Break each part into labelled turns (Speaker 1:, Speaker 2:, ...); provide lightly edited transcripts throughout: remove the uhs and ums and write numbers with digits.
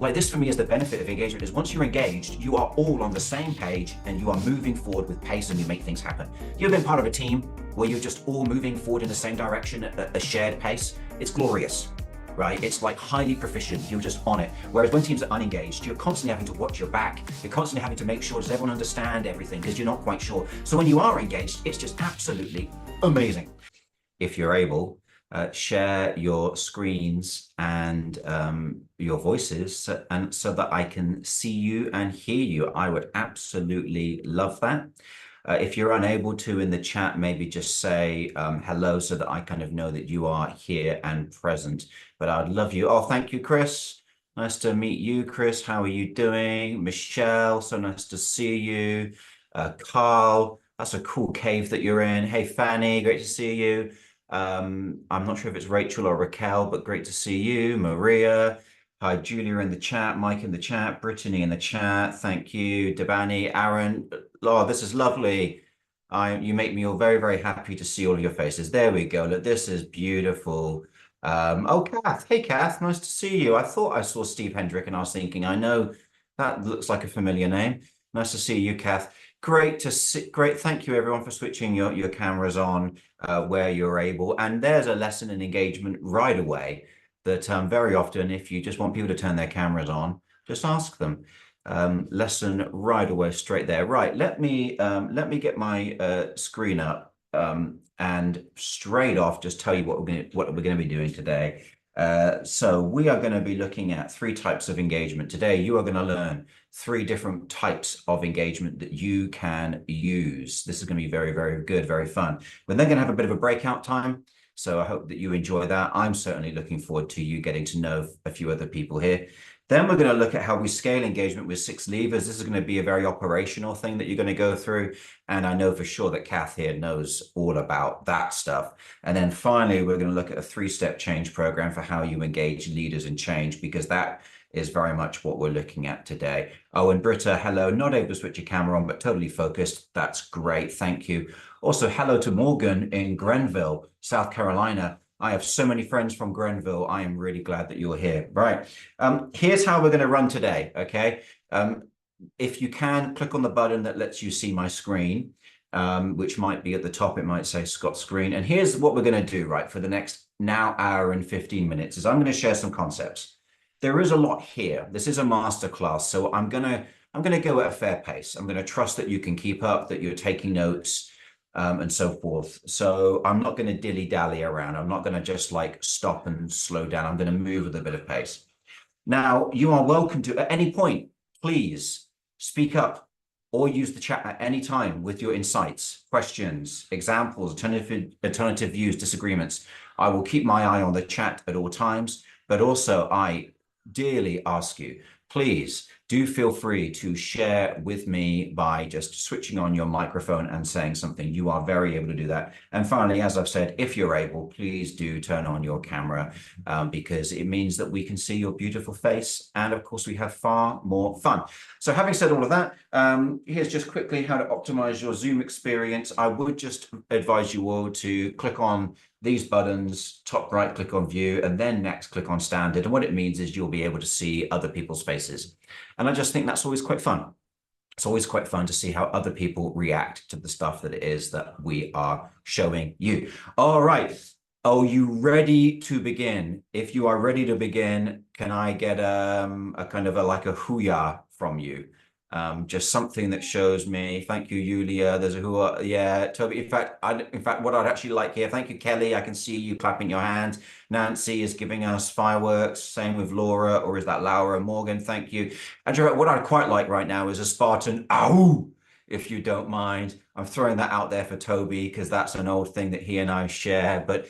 Speaker 1: Like this for me is the benefit of engagement is once you're engaged, you are all on the same page and you are moving forward with pace and you make things happen. You've been part of a team where you're just all moving forward in the same direction at a shared pace. It's glorious, right? It's like highly proficient. You're just on it. Whereas when teams are unengaged, you're constantly having to watch your back. You're constantly having to make sure, does everyone understand everything? Because you're not quite sure. So when you are engaged, it's just absolutely amazing. If you're able, share your screens and your voices and so that I can see you and hear you. I would absolutely love that. If you're unable to in the chat, maybe just say hello so that I kind of know that you are here and present. But I'd love you. Oh, thank you, Chris. Nice to meet you, Chris. How are you doing? Michelle, so nice to see you. Carl, that's a cool cave that you're in. Hey, Fanny, great to see you. I'm not sure if it's Rachel or Raquel, but great to see you. Maria. Hi, Julia in the chat, Mike in the chat, Brittany in the chat. Thank you. Debani, Aaron. Oh, this is lovely. You make me all very, very happy to see all of your faces. There we go. Look, this is beautiful. Oh, Kath. Hey, Kath. Nice to see you. I thought I saw Steve Hendrick and I was thinking, I know that looks like a familiar name. Nice to see you, Kath. Great to see. Great. Thank you, everyone, for switching your cameras on where you're able. And there's a lesson in engagement right away that very often, if you just want people to turn their cameras on, just ask them. Lesson right away, straight there. Right. Let me get my screen up and straight off just tell you what we're going to be doing today. So we are going to be looking at 3 types of engagement. Today, you are going to learn 3 different types of engagement that you can use. This is going to be very, very good, very fun. We're then going to have a bit of a breakout time. So I hope that you enjoy that. I'm certainly looking forward to you getting to know a few other people here. Then we're going to look at how we scale engagement with 6 levers. This is going to be a very operational thing that you're going to go through. And I know for sure that Kath here knows all about that stuff. And then finally, we're going to look at a 3-step change program for how you engage leaders in change, because that is very much what we're looking at today. Oh, and Britta, hello. Not able to switch your camera on, but totally focused. That's great. Thank you. Also, hello to Morgan in Grenville, South Carolina. I have so many friends from Grenville. I am really glad that you're here. Right. Here's how we're going to run today. Okay. If you can, click on the button that lets you see my screen, which might be at the top. It might say Scott's screen. And here's what we're going to do, right, for the next hour and 15 minutes is I'm going to share some concepts. There is a lot here. This is a masterclass. So I'm going to go at a fair pace. I'm going to trust that you can keep up, that you're taking notes, and so forth. So I'm not going to dilly-dally around. I'm not going to just like stop and slow down. I'm going to move with a bit of pace. Now, you are welcome to, at any point, please speak up or use the chat at any time with your insights, questions, examples, alternative views, disagreements. I will keep my eye on the chat at all times, but also I dearly ask you, please do feel free to share with me by just switching on your microphone and saying something. You are very able to do that. And finally, as I've said, if you're able, please do turn on your camera because it means that we can see your beautiful face. And of course, we have far more fun. So having said all of that, here's just quickly how to optimize your Zoom experience. I would just advise you all to click on these buttons, top right, click on view, and then next click on standard. And what it means is you'll be able to see other people's faces. And I just think that's always quite fun. It's always quite fun to see how other people react to the stuff that it is that we are showing you. All right. Are you ready to begin? If you are ready to begin, can I get a kind of like a hoo-yah from you? Just something that shows me. Thank you, Yulia. There's a hoo-yah. Yeah, Toby. In fact, what I'd actually like here. Thank you, Kelly. I can see you clapping your hands. Nancy is giving us fireworks. Same with Laura, or is that Laura? Morgan, thank you. Andrew, what I'd quite like right now is a Spartan ow, if you don't mind. I'm throwing that out there for Toby because that's an old thing that he and I share. But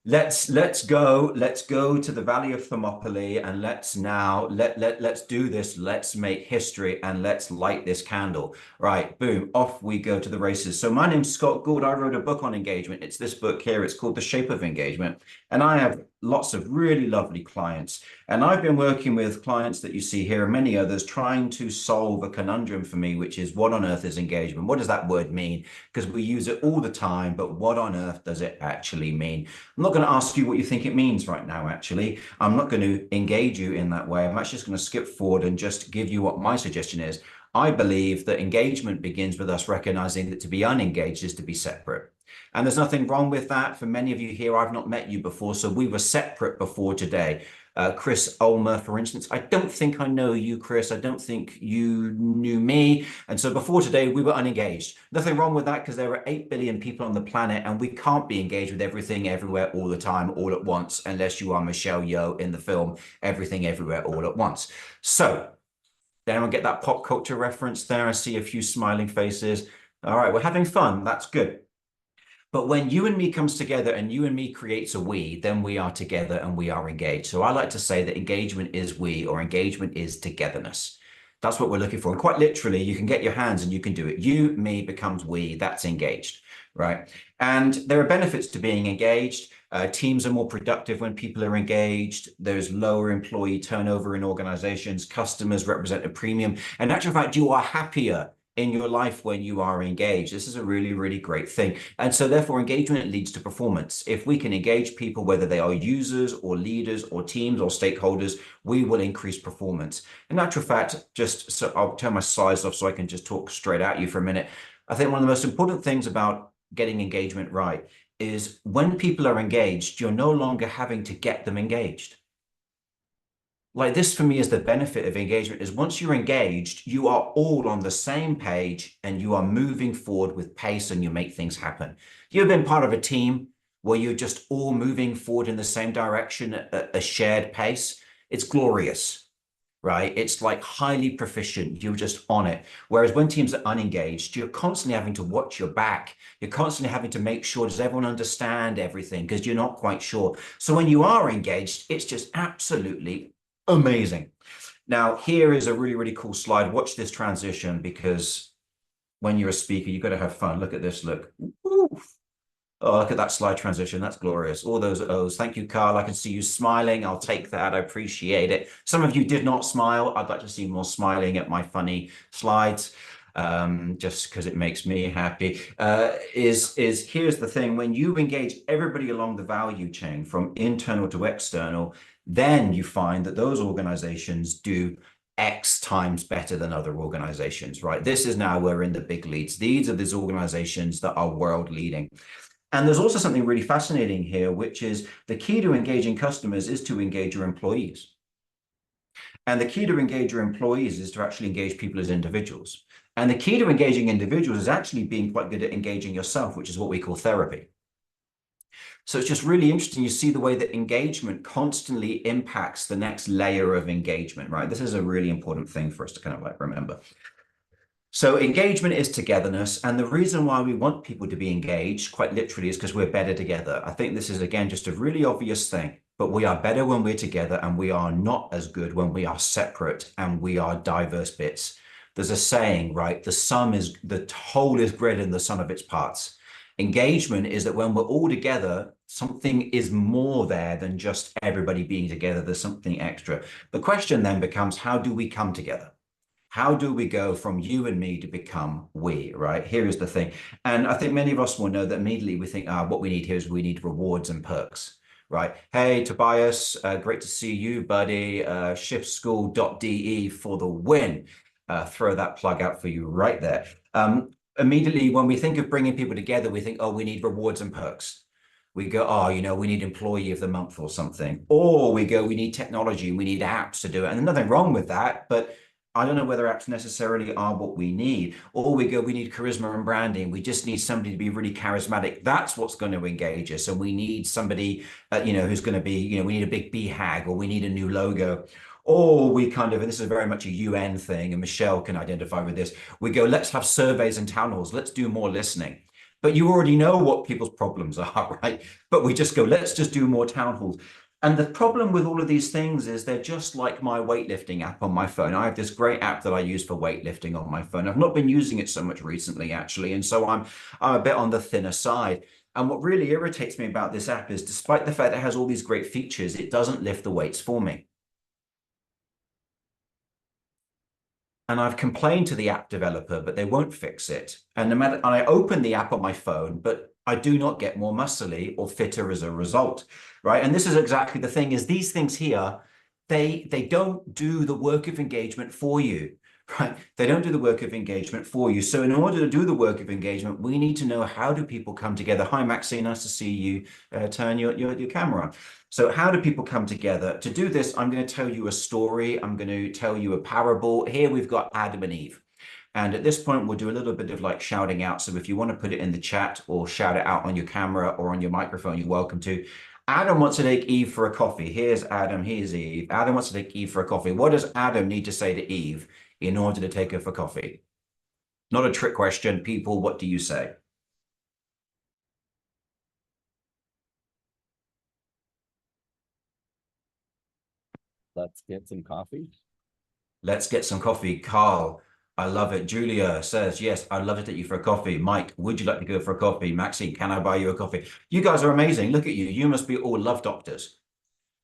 Speaker 1: let's go to the Valley of Thermopylae and let's do this. Let's make history and let's light this candle. Right, boom, off we go to the races. So my name's Scott Gould. I wrote a book on engagement. It's this book here. It's called The Shape of Engagement. And I have lots of really lovely clients. And I've been working with clients that you see here and many others trying to solve a conundrum for me, which is what on earth is engagement? What does that word mean? Because we use it all the time, but what on earth does it actually mean? I'm not not going to ask you what you think it means right now, actually. I'm not going to engage you in that way. I'm actually just going to skip forward and just give you what my suggestion is. I believe that engagement begins with us recognizing that to be unengaged is to be separate. And there's nothing wrong with that. For many of you here, I've not met you before, so we were separate before today. Chris Ulmer, for instance, I don't think I know you, Chris. I don't think you knew me. And so before today, we were unengaged. Nothing wrong with that because there are 8 billion people on the planet and we can't be engaged with everything everywhere all the time, all at once, unless you are Michelle Yeoh in the film Everything Everywhere All at Once. So then I'll get that pop culture reference there. I see a few smiling faces. All right, we're having fun. That's good. But when you and me comes together and you and me creates a we, then we are together and we are engaged. So I like to say that engagement is we, or engagement is togetherness. That's what we're looking for. And quite literally, you can get your hands and you can do it. You, me becomes we, that's engaged, right? And there are benefits to being engaged. Teams are more productive when people are engaged. There's lower employee turnover in organizations. Customers represent a premium. And in actual fact, you are happier in your life when you are engaged. This is a really, really great thing. And so therefore engagement leads to performance. If we can engage people, whether they are users or leaders or teams or stakeholders, we will increase performance. In actual fact, just so I'll turn my slides off so I can just talk straight at you for a minute. I think one of the most important things about getting engagement right is when people are engaged, you're no longer having to get them engaged. Like this for me is the benefit of engagement is once you're engaged, you are all on the same page and you are moving forward with pace and you make things happen. You've been part of a team where you're just all moving forward in the same direction at a shared pace. It's glorious, right? It's like highly proficient. You're just on it. Whereas when teams are unengaged, you're constantly having to watch your back. You're constantly having to make sure, does everyone understand everything? Because you're not quite sure. So when you are engaged, it's just absolutely amazing. Now, here is a really, really cool slide. Watch this transition because when you're a speaker, you've got to have fun. Look at this. Look. Woo. Oh, look at that slide transition. That's glorious. All those O's. Thank you, Carl. I can see you smiling. I'll take that. I appreciate it. Some of you did not smile. I'd like to see more smiling at my funny slides. Just because it makes me happy, is here's the thing. When you engage everybody along the value chain from internal to external, then you find that those organizations do X times better than other organizations, right? This is now we're in the big leads. These are these organizations that are world leading. And there's also something really fascinating here, which is the key to engaging customers is to engage your employees. And the key to engage your employees is to actually engage people as individuals. And the key to engaging individuals is actually being quite good at engaging yourself, which is what we call therapy. So it's just really interesting. You see the way that engagement constantly impacts the next layer of engagement, right? This is a really important thing for us to kind of like remember. So engagement is togetherness. And the reason why we want people to be engaged, quite literally, is because we're better together. I think this is, again, just a really obvious thing, but we are better when we're together and we are not as good when we are separate and we are diverse bits. There's a saying, right? The whole is greater than the sum of its parts. Engagement is that when we're all together, something is more there than just everybody being together. There's something extra. The question then becomes, how do we come together? How do we go from you and me to become we, right? Here is the thing. And I think many of us will know that immediately we think, what we need here is we need rewards and perks, right? Hey, Tobias, great to see you, buddy. Shiftschool.de for the win. Throw that plug out for you right there. Immediately, when we think of bringing people together, we think, we need rewards and perks. We go, we need employee of the month or something. Or we go, we need technology, we need apps to do it. And there's nothing wrong with that, but I don't know whether apps necessarily are what we need. Or we go, we need charisma and branding. We just need somebody to be really charismatic. That's what's going to engage us. And we need somebody, who's going to be, we need a big BHAG, or we need a new logo. Or we kind of, and this is very much a UN thing, and Michelle can identify with this, we go, let's have surveys and town halls. Let's do more listening. But you already know what people's problems are, right? But we just go, let's just do more town halls. And the problem with all of these things is they're just like my weightlifting app on my phone. I have this great app that I use for weightlifting on my phone. I've not been using it so much recently, actually. And so I'm a bit on the thinner side. And what really irritates me about this app is despite the fact that it has all these great features, it doesn't lift the weights for me. And I've complained to the app developer, but they won't fix it. And I open the app on my phone, but I do not get more muscly or fitter as a result, right? And this is exactly the thing: is these things here, they don't do the work of engagement for you, right? They don't do the work of engagement for you. So in order to do the work of engagement, we need to know, how do people come together? Hi, Maxine, nice to see you. Turn your camera on. So how do people come together? To do this, I'm going to tell you a story. I'm going to tell you a parable. Here we've got Adam and Eve. And at this point, we'll do a little bit of like shouting out. So if you want to put it in the chat or shout it out on your camera or on your microphone, you're welcome to. Adam wants to take Eve for a coffee. Here's Adam, here's Eve. Adam wants to take Eve for a coffee. What does Adam need to say to Eve in order to take her for coffee? Not a trick question. People, what do you say?
Speaker 2: Let's get some coffee.
Speaker 1: Let's get some coffee. Carl, I love it. Julia says, yes, I'd love to take you for a coffee. Mike, would you like to go for a coffee? Maxine, can I buy you a coffee? You guys are amazing. Look at you. You must be all love doctors,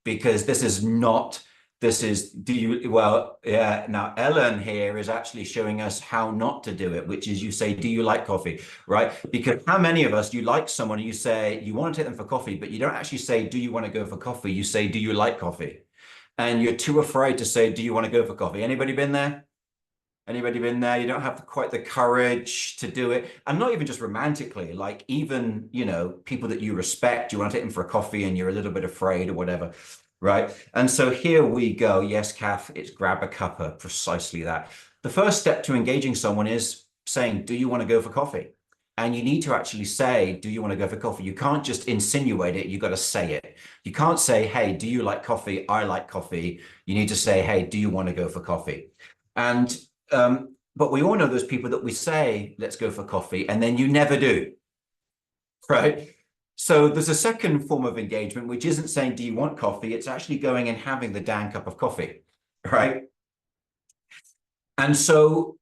Speaker 1: because this is not, this is, do you, well, yeah. Now, Ellen here is actually showing us how not to do it, which is you say, do you like coffee, right? Because how many of us, you like someone and you say, you want to take them for coffee, but you don't actually say, do you want to go for coffee? You say, do you like coffee? And you're too afraid to say, do you want to go for coffee? Anybody been there? Anybody been there? You don't have quite the courage to do it. And not even just romantically, like even, you know, people that you respect, you want to take them for a coffee and you're a little bit afraid or whatever, right? And so here we go. Yes, Kath, it's grab a cuppa, precisely that. The first step to engaging someone is saying, do you want to go for coffee? And you need to actually say, do you want to go for coffee? You can't just insinuate it. You got to say it. You can't say, hey, do you like coffee? I like coffee. You need to say, hey, do you want to go for coffee? And but we all know those people that we say, let's go for coffee, and then you never do, right? So there's a second form of engagement, which isn't saying, do you want coffee? It's actually going and having the damn cup of coffee, right? And so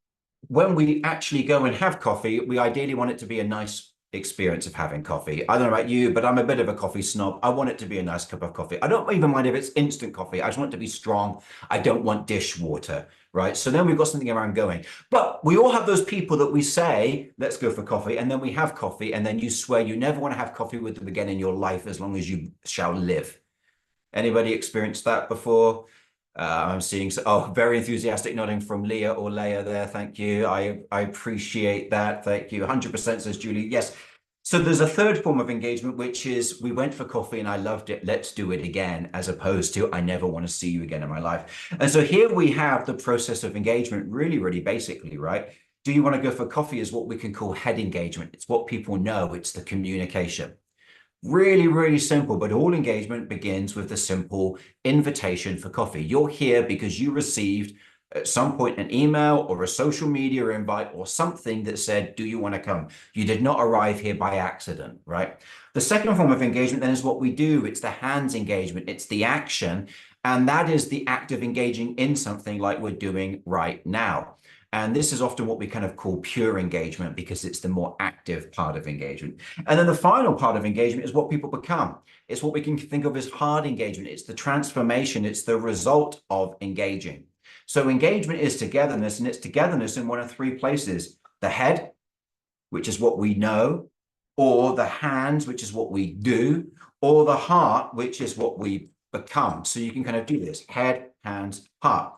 Speaker 1: when we actually go and have coffee, we ideally want it to be a nice experience of having coffee. I don't know about you, but I'm a bit of a coffee snob. I want it to be a nice cup of coffee. I don't even mind if it's instant coffee. I just want it to be strong. I don't want dishwater, right? So then we've got something around going. But we all have those people that we say, let's go for coffee, and then we have coffee, and then you swear you never want to have coffee with them again in your life as long as you shall live. Anybody experienced that before? I'm seeing, very enthusiastic nodding from Leah or Leia there. Thank you. I appreciate that. Thank you. 100% says Julie. Yes. So there's a third form of engagement, which is we went for coffee and I loved it. Let's do it again, as opposed to I never want to see you again in my life. And so here we have the process of engagement really, really basically, right? Do you want to go for coffee is what we can call head engagement. It's what people know. It's the communication. Really, really simple, but all engagement begins with the simple invitation for coffee. You're here because you received at some point an email or a social media invite or something that said, do you want to come? You did not arrive here by accident, right? The second form of engagement then is what we do. It's the hands engagement. It's the action. And that is the act of engaging in something like we're doing right now. And this is often what we kind of call pure engagement because it's the more active part of engagement. And then the final part of engagement is what people become. It's what we can think of as hard engagement. It's the transformation. It's the result of engaging. So engagement is togetherness, and it's togetherness in one of three places: the head, which is what we know, or the hands, which is what we do, or the heart, which is what we become. So you can kind of do this: head, hands, heart.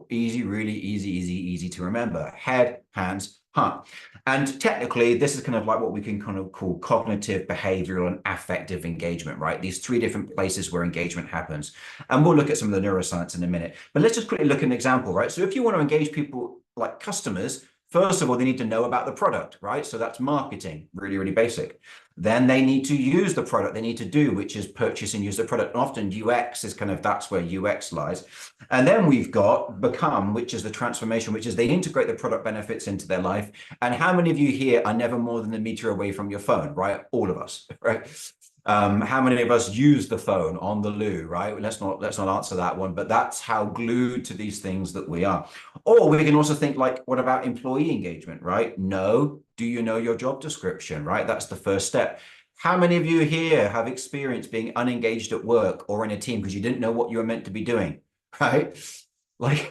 Speaker 1: Easy, really easy to remember. Head, hands, heart. And technically, this is kind of like what we can kind of call cognitive, behavioral, and affective engagement, right? These three different places where engagement happens. And we'll look at some of the neuroscience in a minute. But let's just quickly look at an example, right? So if you want to engage people like customers, first of all, they need to know about the product, right? So that's marketing, really, really basic. Then they need to use the product. They need to do, which is purchase and use the product. And often UX is kind of, that's where UX lies. And then we've got become, which is the transformation, which is they integrate the product benefits into their life. And how many of you here are never more than a meter away from your phone, right? All of us, right? How many of us use the phone on the loo, right? Let's not answer that one, but that's how glued to these things that we are. Or we can also think like, what about employee engagement, right? No. Do you know your job description, right? That's the first step. How many of you here have experienced being unengaged at work or in a team because you didn't know what you were meant to be doing, right? Like,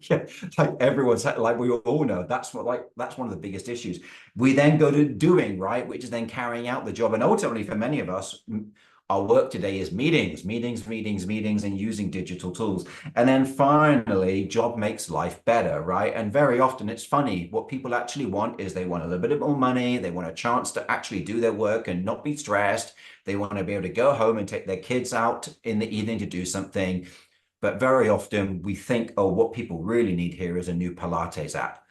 Speaker 1: yeah, like everyone's like we all know that's what like that's one of the biggest issues. We then go to doing, right, which is then carrying out the job. And ultimately, for many of us, our work today is meetings, and using digital tools. And then finally, job makes life better, right? And very often it's funny. What people actually want is they want a little bit more money, they want a chance to actually do their work and not be stressed. They want to be able to go home and take their kids out in the evening to do something. But very often we think, oh, what people really need here is a new Pilates app.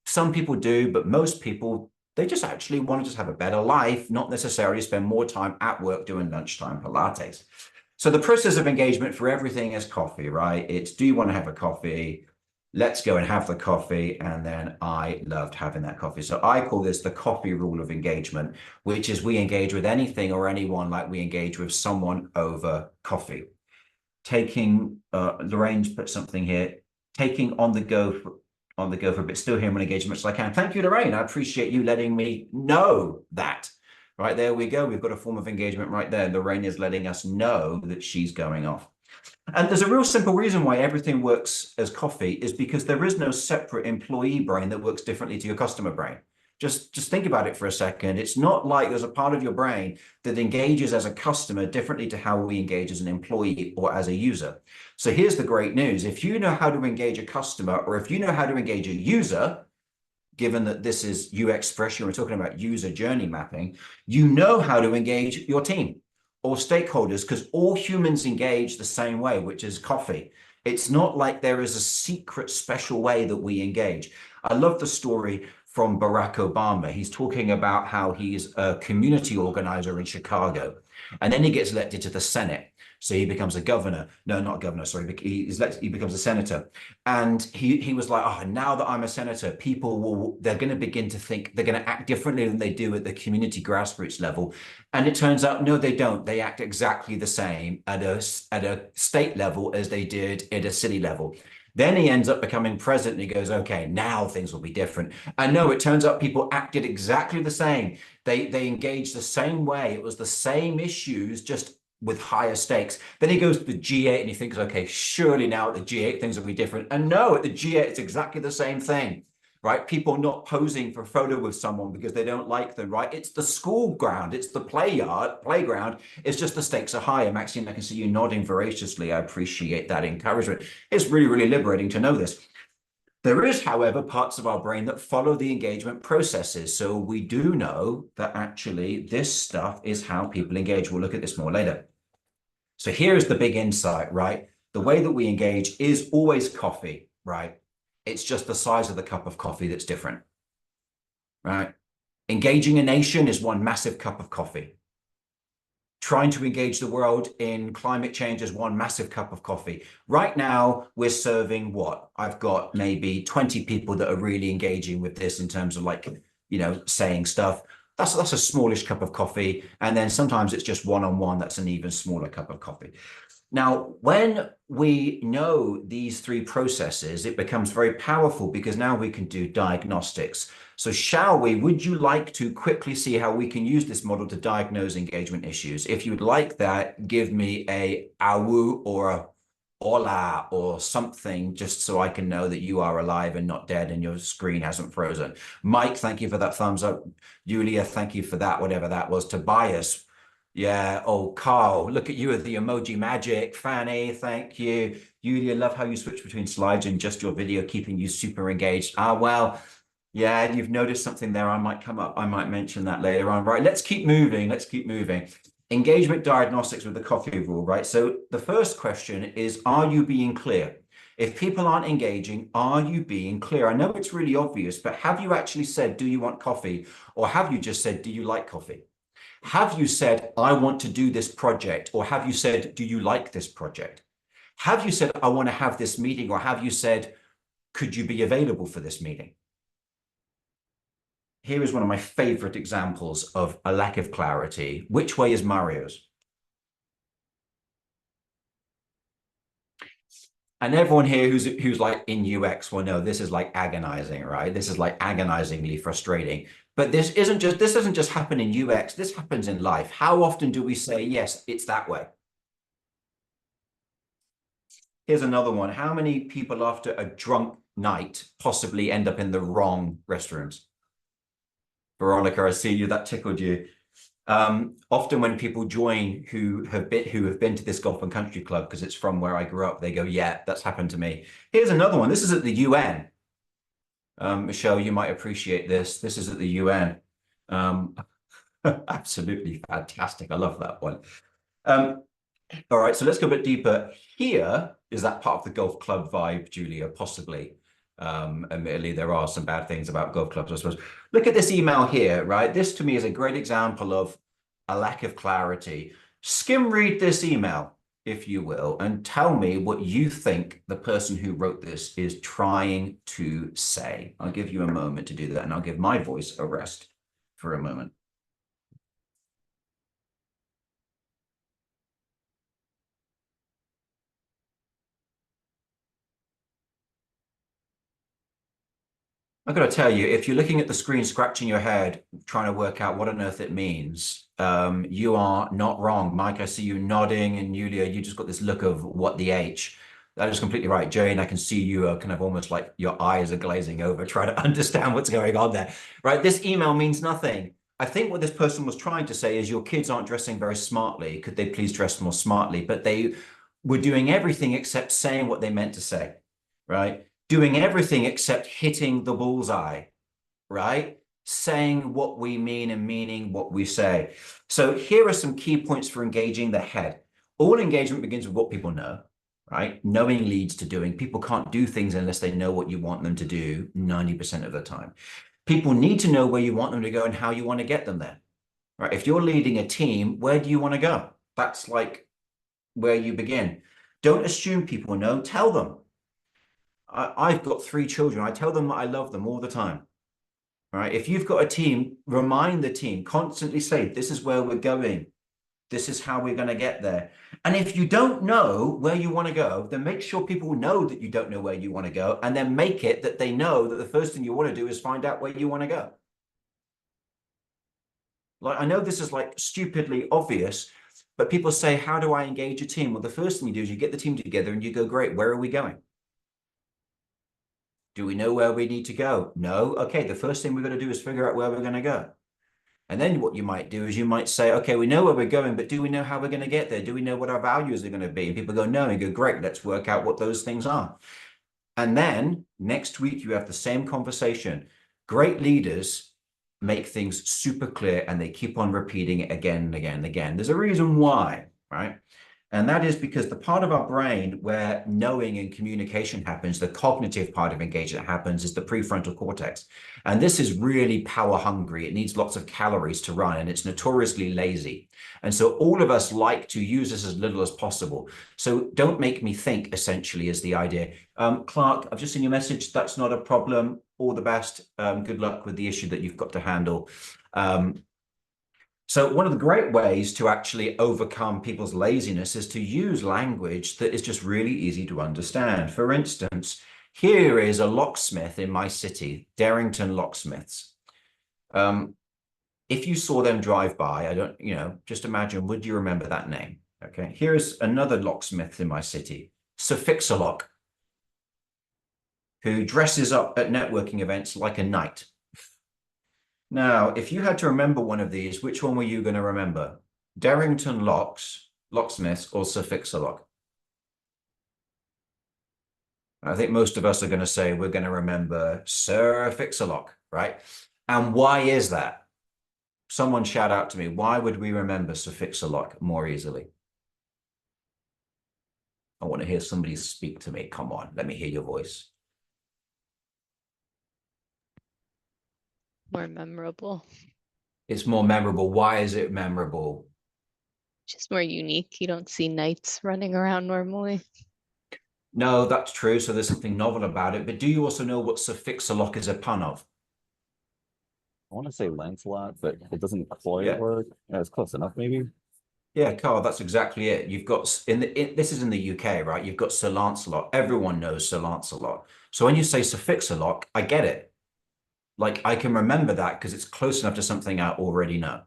Speaker 1: Some people do, but most people, they just actually want to just have a better life, not necessarily spend more time at work doing lunchtime Pilates. So the process of engagement for everything is coffee, right? It's, do you want to have a coffee? Let's go and have the coffee. And then I loved having that coffee. So I call this the coffee rule of engagement, which is we engage with anything or anyone like we engage with someone over coffee. Taking, Lorraine's put something here, taking on the go for a bit, still here when engaging as much as I can. Thank you, Lorraine. I appreciate you letting me know that. Right, there we go. We've got a form of engagement right there. Lorraine is letting us know that she's going off. And there's a real simple reason why everything works as coffee is because there is no separate employee brain that works differently to your customer brain. Just think about it for a second. It's not like there's a part of your brain that engages as a customer differently to how we engage as an employee or as a user. So here's the great news. If you know how to engage a customer, or if you know how to engage a user, given that this is UX expression, we're talking about user journey mapping, you know how to engage your team or stakeholders, because all humans engage the same way, which is coffee. It's not like there is a secret special way that we engage. I love the story from Barack Obama. He's talking about how he's a community organizer in Chicago, and then he gets elected to the Senate. So he becomes a governor. No, not a governor, sorry. He becomes a senator. And he was like, oh, now that I'm a senator, they're going to begin to think, they're going to act differently than they do at the community grassroots level. And it turns out, no, they don't. They act exactly the same at a state level as they did at a city level. Then he ends up becoming president and he goes, okay, now things will be different. And no, it turns out people acted exactly the same. They engaged the same way. It was the same issues, just with higher stakes. Then he goes to the G8 and he thinks, okay, surely now at the G8 things will be different. And no, at the G8 it's exactly the same thing, right? People not posing for a photo with someone because they don't like them, right? It's the school ground, it's the playground. It's just the stakes are higher. Maxine, I can see you nodding voraciously. I appreciate that encouragement. It's really, really liberating to know this. There is, however, parts of our brain that follow the engagement processes. So we do know that actually this stuff is how people engage. We'll look at this more later. So here's the big insight, right? The way that we engage is always coffee, right? It's just the size of the cup of coffee that's different, right? Engaging a nation is one massive cup of coffee. Trying to engage the world in climate change is one massive cup of coffee. Right now, we're serving what? I've got maybe 20 people that are really engaging with this in terms of like, saying stuff. That's a smallish cup of coffee. And then sometimes it's just one-on-one. That's an even smaller cup of coffee. Now, when we know these three processes, it becomes very powerful because now we can do diagnostics. So would you like to quickly see how we can use this model to diagnose engagement issues? If you'd like that, give me a awu or a hola or something, just so I can know that you are alive and not dead and your screen hasn't frozen. Mike, thank you for that thumbs up. Julia, thank you for that, whatever that was. Tobias, yeah. Oh, Carl, look at you with the emoji magic. Fanny, thank you. Julia, love how you switch between slides and just your video, keeping you super engaged. Well, yeah, you've noticed something there. I might mention that later on. Right, let's keep moving. Engagement diagnostics with the coffee rule, right? So the first question is, are you being clear? If people aren't engaging, are you being clear? I know it's really obvious, but have you actually said, do you want coffee? Or have you just said, do you like coffee? Have you said, I want to do this project? Or have you said, do you like this project? Have you said, I want to have this meeting? Or have you said, could you be available for this meeting? Here is one of my favorite examples of a lack of clarity. Which way is Mario's? And everyone here who's like in UX will know this is like agonizing, right? This is like agonizingly frustrating. But this doesn't just happen in UX, this happens in life. How often do we say, yes, it's that way? Here's another one. How many people after a drunk night possibly end up in the wrong restrooms? Veronica, I see you. That tickled you. Often when people join who have been to this golf and country club because it's from where I grew up, they go, "Yeah, that's happened to me." Here's another one. This is at the UN. Michelle, you might appreciate this. This is at the UN. Absolutely fantastic. I love that one. All right, so let's go a bit deeper. Here is that part of the golf club vibe, Julia, possibly. Admittedly, there are some bad things about golf clubs, I suppose. Look at this email here, right? This to me is a great example of a lack of clarity. Skim read this email, if you will, and tell me what you think the person who wrote this is trying to say. I'll give you a moment to do that, and I'll give my voice a rest for a moment. I've got to tell you, if you're looking at the screen, scratching your head, trying to work out what on earth it means, you are not wrong. Mike, I see you nodding, and Yulia, you just got this look of what the H. That is completely right. Jane, I can see you are kind of almost like your eyes are glazing over, trying to understand what's going on there, right? This email means nothing. I think what this person was trying to say is your kids aren't dressing very smartly. Could they please dress more smartly? But they were doing everything except saying what they meant to say, right? Doing everything except hitting the bullseye, right? Saying what we mean and meaning what we say. So here are some key points for engaging the head. All engagement begins with what people know, right? Knowing leads to doing. People can't do things unless they know what you want them to do 90% of the time. People need to know where you want them to go and how you want to get them there, right? If you're leading a team, where do you want to go? That's like where you begin. Don't assume people know, tell them. I've got 3 children. I tell them that I love them all the time. All right. If you've got a team, remind the team, constantly say, this is where we're going. This is how we're going to get there. And if you don't know where you want to go, then make sure people know that you don't know where you want to go, and then make it that they know that the first thing you want to do is find out where you want to go. Like, I know this is like stupidly obvious, but people say, how do I engage a team? Well, the first thing you do is you get the team together and you go, great, where are we going? Do we know where we need to go? No. Okay, the first thing we're going to do is figure out where we're going to go. And then what you might do is you might say, okay, we know where we're going, but do we know how we're going to get there? Do we know what our values are going to be? And people go, no. And you go, great, let's work out what those things are. And then next week, you have the same conversation. Great leaders make things super clear and they keep on repeating it again and again and again. There's a reason why, right? And that is because the part of our brain where knowing and communication happens, the cognitive part of engagement happens, is the prefrontal cortex. And this is really power hungry. It needs lots of calories to run, and it's notoriously lazy. And so all of us like to use this as little as possible. So don't make me think, essentially, is the idea. Clark, I've just seen your message. That's not a problem. All the best. Good luck with the issue that you've got to handle. So one of the great ways to actually overcome people's laziness is to use language that is just really easy to understand. For instance, here is a locksmith in my city, Darrington Locksmiths. If you saw them drive by, I don't, just imagine, would you remember that name? Okay, here's another locksmith in my city, Sir Fix-a-Lock, who dresses up at networking events like a knight. Now, if you had to remember one of these, which one were you going to remember? Darrington Locksmiths, or Sir Fix-a-Lock? I think most of us are going to say we're going to remember Sir Fix-a-Lock, right? And why is that? Someone shout out to me. Why would we remember Sir Fix-a-Lock more easily? I want to hear somebody speak to me. Come on, let me hear your voice.
Speaker 3: More memorable.
Speaker 1: It's more memorable. Why is it memorable?
Speaker 3: Just more unique. You don't see knights running around normally.
Speaker 1: No, that's true. So there's something novel about it. But do you also know what Sir Fix-a-Lock is a pun of?
Speaker 2: I want to say Lancelot, but it doesn't quite work. Yeah, it's close enough, maybe.
Speaker 1: Yeah, Carl, that's exactly it. You've got this is in the UK, right? You've got Sir Lancelot. Everyone knows Sir Lancelot. So when you say Sir Fix-a-Lock, I get it. Like, I can remember that because it's close enough to something I already know.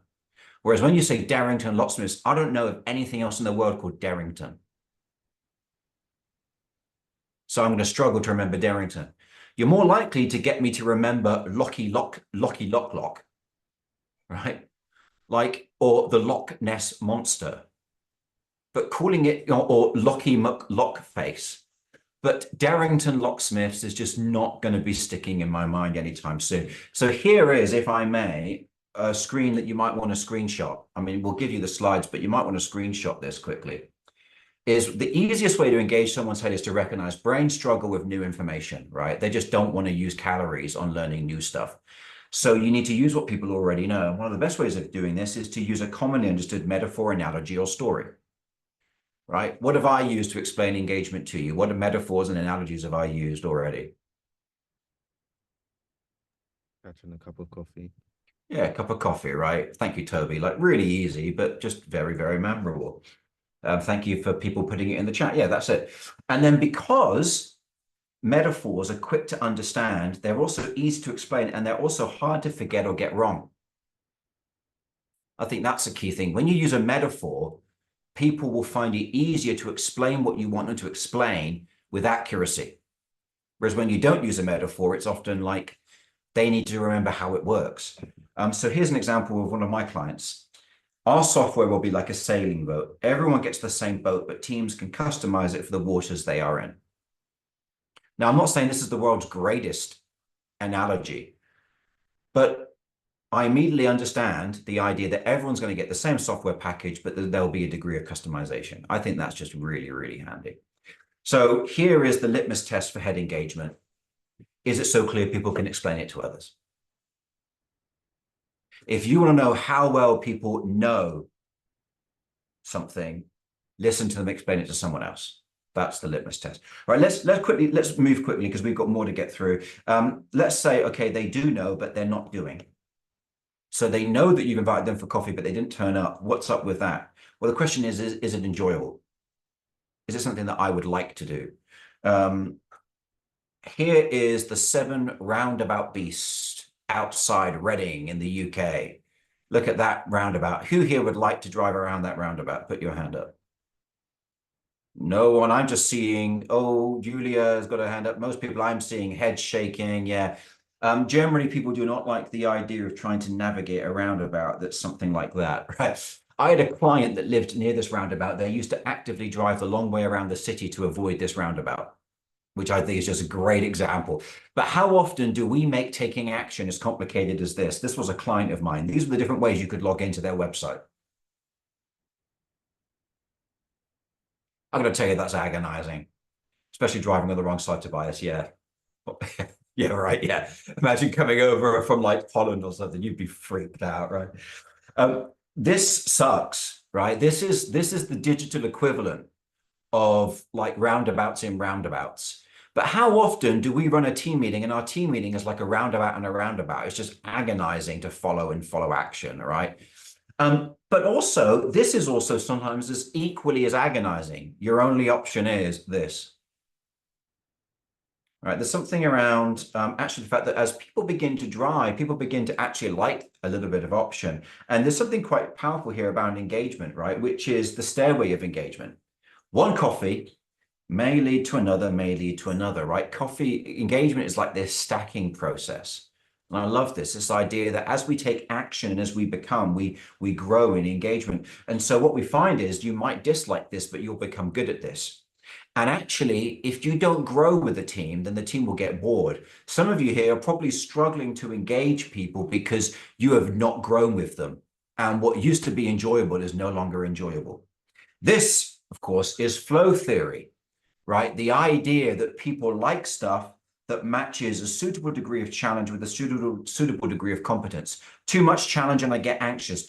Speaker 1: Whereas when you say Darrington Locksmiths, I don't know of anything else in the world called Darrington. So I'm going to struggle to remember Darrington. You're more likely to get me to remember Locky Lock, right? Like, or the Loch Ness Monster. But calling it, or Locky Lockface. But Darrington Locksmiths is just not going to be sticking in my mind anytime soon. So here is, if I may, a screen that you might want to screenshot. I mean, we'll give you the slides, but you might want to screenshot this quickly. Is the easiest way to engage someone's head is to recognize brains struggle with new information, right? They just don't want to use calories on learning new stuff. So you need to use what people already know. One of the best ways of doing this is to use a commonly understood metaphor, analogy, or story. Right? What have I used to explain engagement to you? What metaphors and analogies have I used already?
Speaker 4: Catching a cup of coffee.
Speaker 1: Yeah, a cup of coffee, right? Thank you, Toby. Like really easy, but just very, very memorable. Thank you for people putting it in the chat. Yeah, that's it. And then because metaphors are quick to understand, they're also easy to explain, and they're also hard to forget or get wrong. I think that's a key thing. When you use a metaphor, people will find it easier to explain what you want them to explain with accuracy. Whereas when you don't use a metaphor, it's often like they need to remember how it works. So here's an example of one of my clients. Our software will be like a sailing boat. Everyone gets the same boat, but teams can customize it for the waters they are in. Now, I'm not saying this is the world's greatest analogy, but I immediately understand the idea that everyone's going to get the same software package, but there'll be a degree of customization. I think that's just really, really handy. So here is the litmus test for head engagement. Is it so clear people can explain it to others? If you want to know how well people know something, listen to them explain it to someone else. That's the litmus test. All right, let's move quickly because we've got more to get through. Let's say, okay, they do know, but they're not doing. So they know that you've invited them for coffee, but they didn't turn up. What's up with that? Well, the question is it enjoyable? Is it something that I would like to do? Here is the 7 roundabout beast outside Reading in the UK. Look at that roundabout. Who here would like to drive around that roundabout? Put your hand up. No one. I'm just seeing, oh, Julia's got her hand up. Most people I'm seeing head shaking. Yeah. Generally, people do not like the idea of trying to navigate a roundabout that's something like that, right? I had a client that lived near this roundabout. They used to actively drive the long way around the city to avoid this roundabout, which I think is just a great example. But how often do we make taking action as complicated as this? This was a client of mine. These are the different ways you could log into their website. I'm going to tell you that's agonizing, especially driving on the wrong side to Tobias. Yeah. Yeah, right. Yeah. Imagine coming over from like Holland or something. You'd be freaked out, right? This sucks, right? This is the digital equivalent of like roundabouts in roundabouts. But how often do we run a team meeting and our team meeting is like a roundabout and a roundabout? It's just agonizing to follow action, right? But also, this is also sometimes as equally as agonizing. Your only option is this. Right, there's something around actually the fact that as people begin to drive, people begin to actually like a little bit of option. And there's something quite powerful here about engagement, right? Which is the stairway of engagement. One coffee may lead to another, right? Coffee engagement is like this stacking process. And I love this idea that as we take action and as we become, we grow in engagement. And so what we find is you might dislike this, but you'll become good at this. And actually, if you don't grow with the team, then the team will get bored. Some of you here are probably struggling to engage people because you have not grown with them. And what used to be enjoyable is no longer enjoyable. This, of course, is flow theory, right? The idea that people like stuff that matches a suitable degree of challenge with a suitable degree of competence. Too much challenge and I get anxious.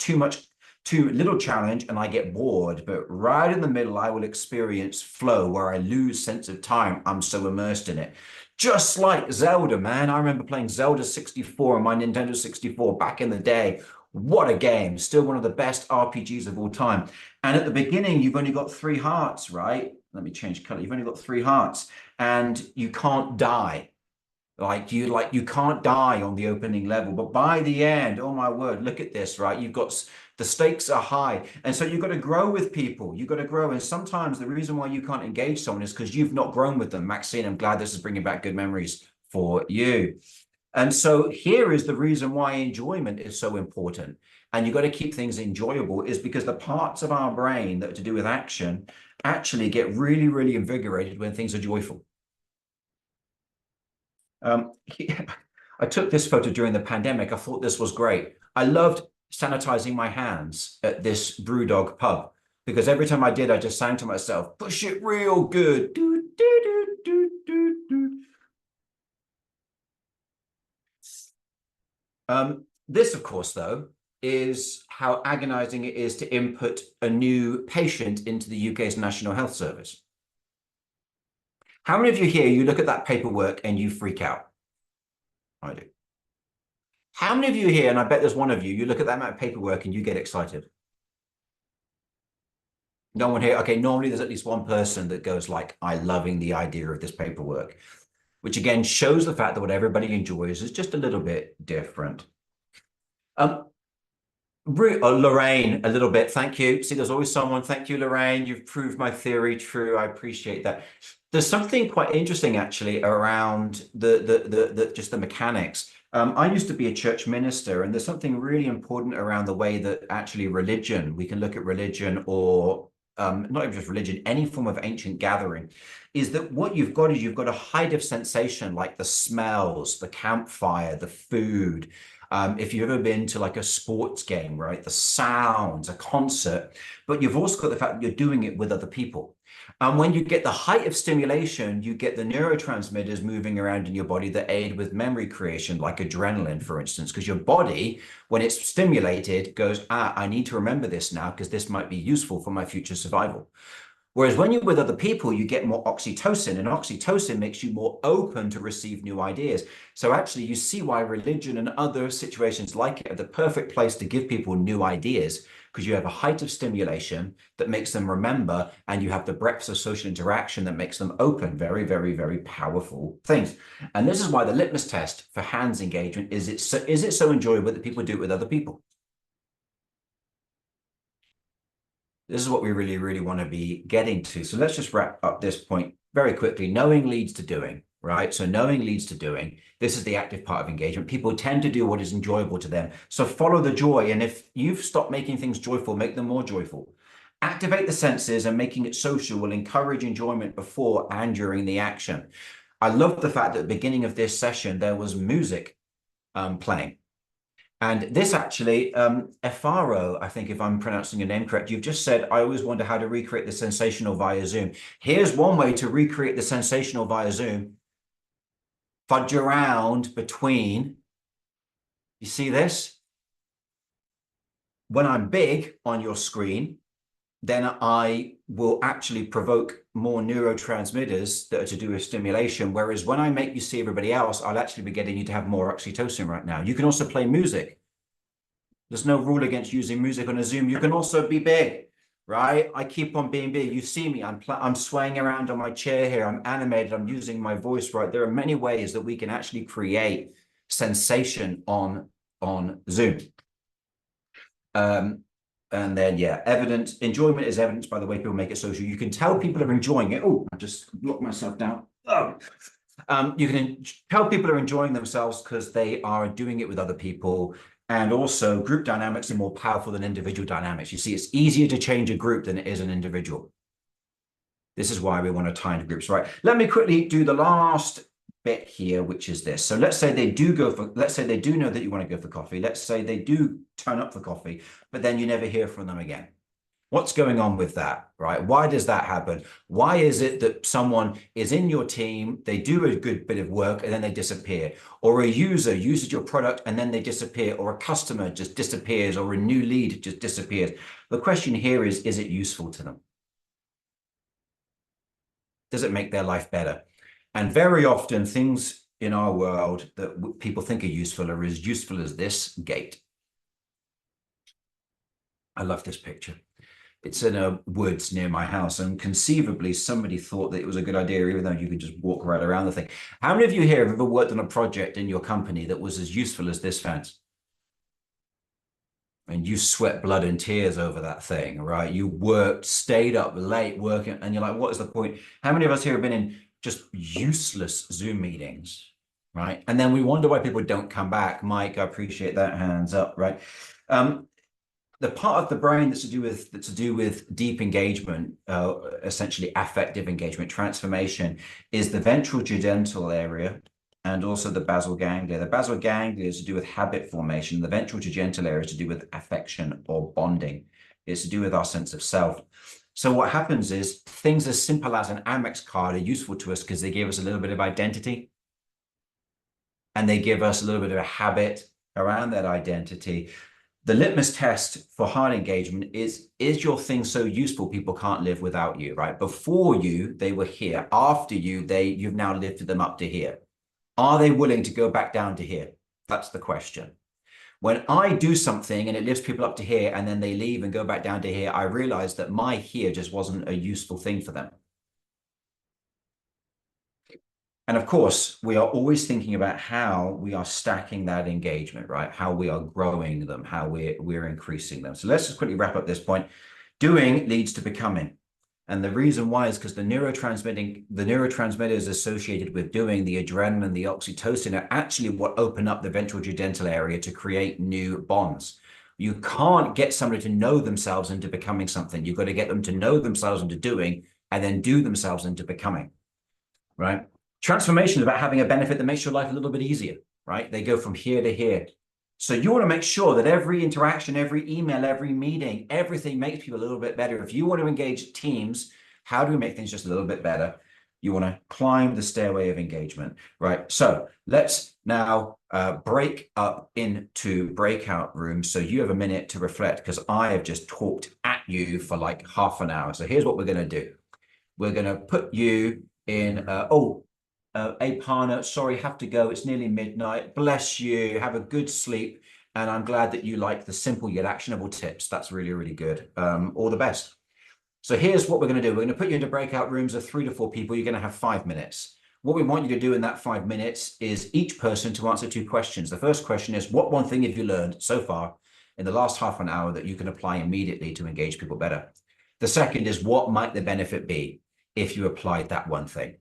Speaker 1: Too little challenge and I get bored, but right in the middle, I will experience flow where I lose sense of time. I'm so immersed in it. Just like Zelda, man. I remember playing Zelda 64 on my Nintendo 64 back in the day. What a game. Still one of the best RPGs of all time. And at the beginning, you've only got 3 hearts, right? Let me change color. You've only got 3 hearts and you can't die. You can't die on the opening level, but by the end, oh my word, look at this, right? You've got the stakes are high, and so you've got to grow with people. You've got to grow, and sometimes the reason why you can't engage someone is because you've not grown with them. Maxine, I'm glad this is bringing back good memories for you. And so here is the reason why enjoyment is so important. And you've got to keep things enjoyable, is because the parts of our brain that are to do with action actually get really, really invigorated when things are joyful. I took this photo during the pandemic. I thought this was great. I loved sanitizing my hands at this Brewdog pub because every time I did, I just sang to myself, push it real good. Do, do, do, do, do, do. This, of course, though, is how agonizing it is to input a new patient into the UK's National Health Service. How many of you here, you look at that paperwork and you freak out? I do. How many of you here, and I bet there's one of you, you look at that amount of paperwork and you get excited? No one here? Okay, normally there's at least one person that goes like, I'm loving the idea of this paperwork, which again shows the fact that what everybody enjoys is just a little bit different. Lorraine, a little bit. Thank you. See, there's always someone. Thank you, Lorraine. You've proved my theory true. I appreciate that. There's something quite interesting actually around just the mechanics. I used to be a church minister, and there's something really important around the way that actually religion, we can look at religion or not even just religion, any form of ancient gathering, is that what you've got is you've got a height of sensation, like the smells, the campfire, the food. If you've ever been to like a sports game, right? The sounds, a concert, but you've also got the fact that you're doing it with other people. And when you get the height of stimulation, you get the neurotransmitters moving around in your body that aid with memory creation, like adrenaline, for instance, because your body, when it's stimulated, goes, I need to remember this now because this might be useful for my future survival. Whereas when you're with other people, you get more oxytocin, and oxytocin makes you more open to receive new ideas. So actually, you see why religion and other situations like it are the perfect place to give people new ideas, because you have a height of stimulation that makes them remember, and you have the breadth of social interaction that makes them open. Very, very, very powerful things. And this is why the litmus test for hands engagement is it so enjoyable that people do it with other people? This is what we really, really want to be getting to. So let's just wrap up this point very quickly. Knowing leads to doing, right? So knowing leads to doing. This is the active part of engagement. People tend to do what is enjoyable to them. So follow the joy. And if you've stopped making things joyful, make them more joyful. Activate the senses, and making it social will encourage enjoyment before and during the action. I love the fact that at the beginning of this session, there was music playing. And this actually, Efaro, I think if I'm pronouncing your name correct, you've just said, I always wonder how to recreate the sensational via Zoom. Here's one way to recreate the sensational via Zoom. Fudge around between, you see this? When I'm big on your screen, then I will actually provoke more neurotransmitters that are to do with stimulation. Whereas when I make you see everybody else, I'll actually be getting you to have more oxytocin right now. You can also play music. There's no rule against using music on a Zoom. You can also be big, right? I keep on being big. You see me, I'm swaying around on my chair here. I'm animated. I'm using my voice, right? There are many ways that we can actually create sensation on Zoom. And then, yeah, evidence. Enjoyment is evidence by the way people make it social. You can tell people are enjoying it. Oh, I just locked myself down. Oh. You can tell people are enjoying themselves because they are doing it with other people. And also, group dynamics are more powerful than individual dynamics. You see, it's easier to change a group than it is an individual. This is why we want to tie into groups, right? Let me quickly do the last bit here, which is this. So let's say they do go for, let's say they do know that you want to go for coffee. Let's say they do turn up for coffee, but then you never hear from them again. What's going on with that, right? Why does that happen? Why is it that someone is in your team, they do a good bit of work and then they disappear? Or a user uses your product and then they disappear, or a customer just disappears, or a new lead just disappears? The question here is it useful to them? Does it make their life better? And very often things in our world that people think are useful are as useful as this gate. I love this picture. It's in a woods near my house, and conceivably somebody thought that it was a good idea, even though you could just walk right around the thing. How many of you here have ever worked on a project in your company that was as useful as this fence? And you sweat blood and tears over that thing, right? You worked, stayed up late working, and you're like, what is the point? How many of us here have been in just useless Zoom meetings, right? And then we wonder why people don't come back. Mike, I appreciate that, hands up, right? The part of the brain that's to do with deep engagement, essentially affective engagement, transformation, is the ventral judental area and also the basal ganglia. The basal ganglia is to do with habit formation. The ventral judental area is to do with affection or bonding. It's to do with our sense of self. So what happens is things as simple as an Amex card are useful to us because they give us a little bit of identity, and they give us a little bit of a habit around that identity. The litmus test for heart engagement is your thing so useful people can't live without you, right? Before you, they were here. After you, you've now lifted them up to here. Are they willing to go back down to here? That's the question. When I do something and it lifts people up to here and then they leave and go back down to here, I realize that my here just wasn't a useful thing for them. And of course, we are always thinking about how we are stacking that engagement, right? How we are growing them, how we're increasing them. So let's just quickly wrap up this point. Doing leads to becoming. And the reason why is because the neurotransmitters associated with doing, the adrenaline, the oxytocin, are actually what open up the ventral judental area to create new bonds. You can't get somebody to know themselves into becoming something. You've got to get them to know themselves into doing, and then do themselves into becoming, right? Transformation is about having a benefit that makes your life a little bit easier, right? They go from here to here. So you want to make sure that every interaction, every email, every meeting, everything makes people a little bit better. If you want to engage teams, how do we make things just a little bit better? You want to climb the stairway of engagement, right? So let's now break up into breakout rooms. So you have a minute to reflect because I have just talked at you for like half an hour. So here's what we're going to do. We're going to put you in, Apana, sorry, have to go. It's nearly midnight. Bless you. Have a good sleep. And I'm glad that you like the simple yet actionable tips. That's really, really good. All the best. So here's what we're going to do. We're going to put you into breakout rooms of 3 to 4 people. You're going to have 5 minutes. What we want you to do in that 5 minutes is each person to answer 2 questions. The first question is, what one thing have you learned so far in the last half an hour that you can apply immediately to engage people better? The second is, what might the benefit be if you applied that one thing?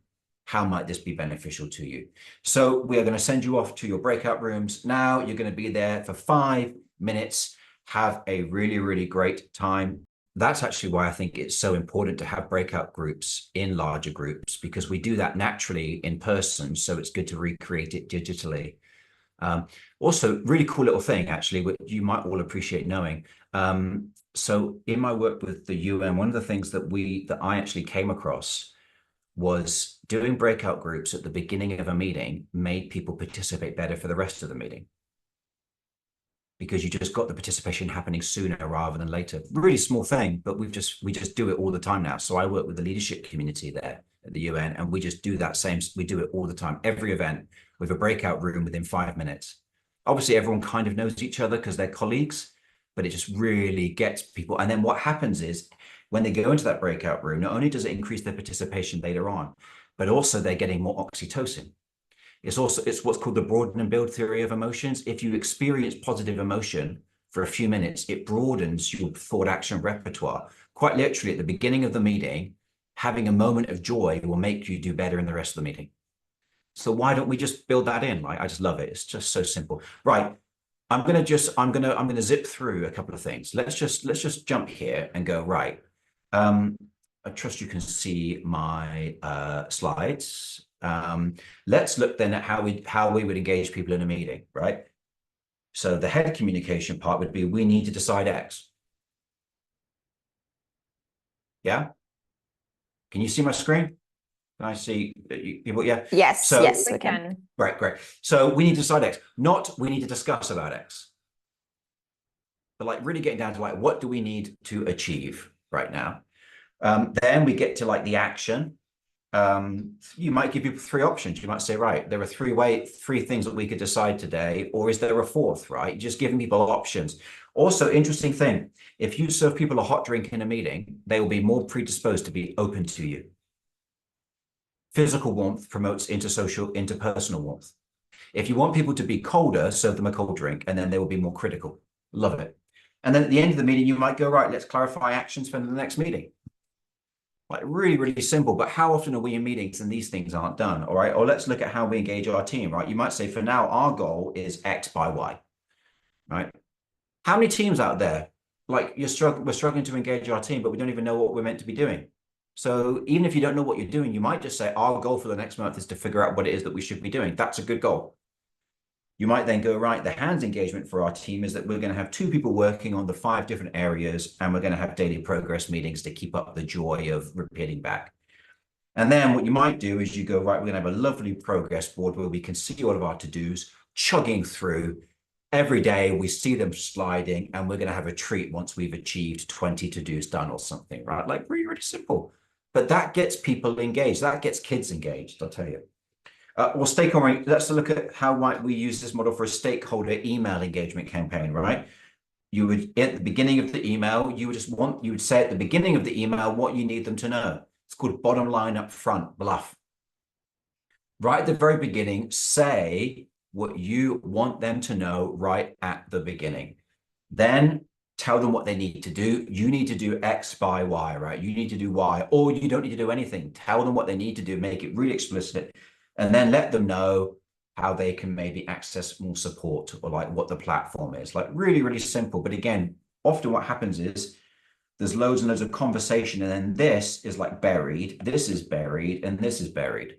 Speaker 1: How might this be beneficial to you? So we are going to send you off to your breakout rooms. Now you're going to be there for 5 minutes. Have a really, really great time. That's actually why I think it's so important to have breakout groups in larger groups, because we do that naturally in person. So it's good to recreate it digitally. Also, really cool little thing, actually, which you might all appreciate knowing. So in my work with the UN, one of the things that I actually came across was doing breakout groups at the beginning of a meeting made people participate better for the rest of the meeting, because you just got the participation happening sooner rather than later. Really small thing, but we just do it all the time now. So I work with the leadership community there at the UN, and we just do that same. We do it all the time, every event, with a breakout room within 5 minutes. Obviously, everyone kind of knows each other because they're colleagues, but it just really gets people. And then what happens is, when they go into that breakout room, not only does it increase their participation later on, but also they're getting more oxytocin. It's what's called the broaden and build theory of emotions. If you experience positive emotion for a few minutes, it broadens your thought action repertoire. Quite literally, at the beginning of the meeting, having a moment of joy will make you do better in the rest of the meeting. So why don't we just build that in, right? I just love it. It's just so simple. Right. I'm gonna zip through a couple of things. Let's just jump here and go right. I trust you can see my slides. Let's look then at how we would engage people in a meeting, right? So the head communication part would be, we need to decide X. Yeah? Can you see my screen? Can I see people? Yeah.
Speaker 5: Yes,
Speaker 1: So,
Speaker 5: yes, we can.
Speaker 1: Right, great. So we need to decide X, not we need to discuss about X. But like really getting down to like, what do we need to achieve right now? Then we get to like the action. You might give people 3 options. You might say, right, there are 3 things that we could decide today, or is there a 4th, right? Just giving people options. Also, interesting thing, if you serve people a hot drink in a meeting, they will be more predisposed to be open to you. Physical warmth promotes interpersonal warmth. If you want people to be colder, serve them a cold drink, and then they will be more critical. Love it. And then at the end of the meeting, you might go, right, let's clarify actions for the next meeting. Like really, really simple. But how often are we in meetings and these things aren't done? All right. Or let's look at how we engage our team, right? You might say, for now, our goal is X by Y, right? How many teams out there, like we're struggling to engage our team, but we don't even know what we're meant to be doing. So even if you don't know what you're doing, you might just say, our goal for the next month is to figure out what it is that we should be doing. That's a good goal. You might then go, right, the hands engagement for our team is that we're going to have 2 people working on the 5 different areas, and we're going to have daily progress meetings to keep up the joy of repeating back. And then what you might do is you go, right, we're going to have a lovely progress board where we can see all of our to-dos chugging through. Every day we see them sliding, and we're going to have a treat once we've achieved 20 to-dos done or something, right? Like really, really simple. But that gets people engaged. That gets kids engaged, I'll tell you. Well, stakeholder, let's look at how might we use this model for a stakeholder email engagement campaign, right? You would, at the beginning of the email, you would say at the beginning of the email what you need them to know. It's called bottom line up front, bluff. Right at the very beginning, say what you want them to know right at the beginning. Then tell them what they need to do. You need to do X by Y, right? You need to do Y, or you don't need to do anything. Tell them what they need to do, make it really explicit, and then let them know how they can maybe access more support or like what the platform is. Like really, really simple. But again, often what happens is there's loads and loads of conversation, and then this is like buried, this is buried, and this is buried.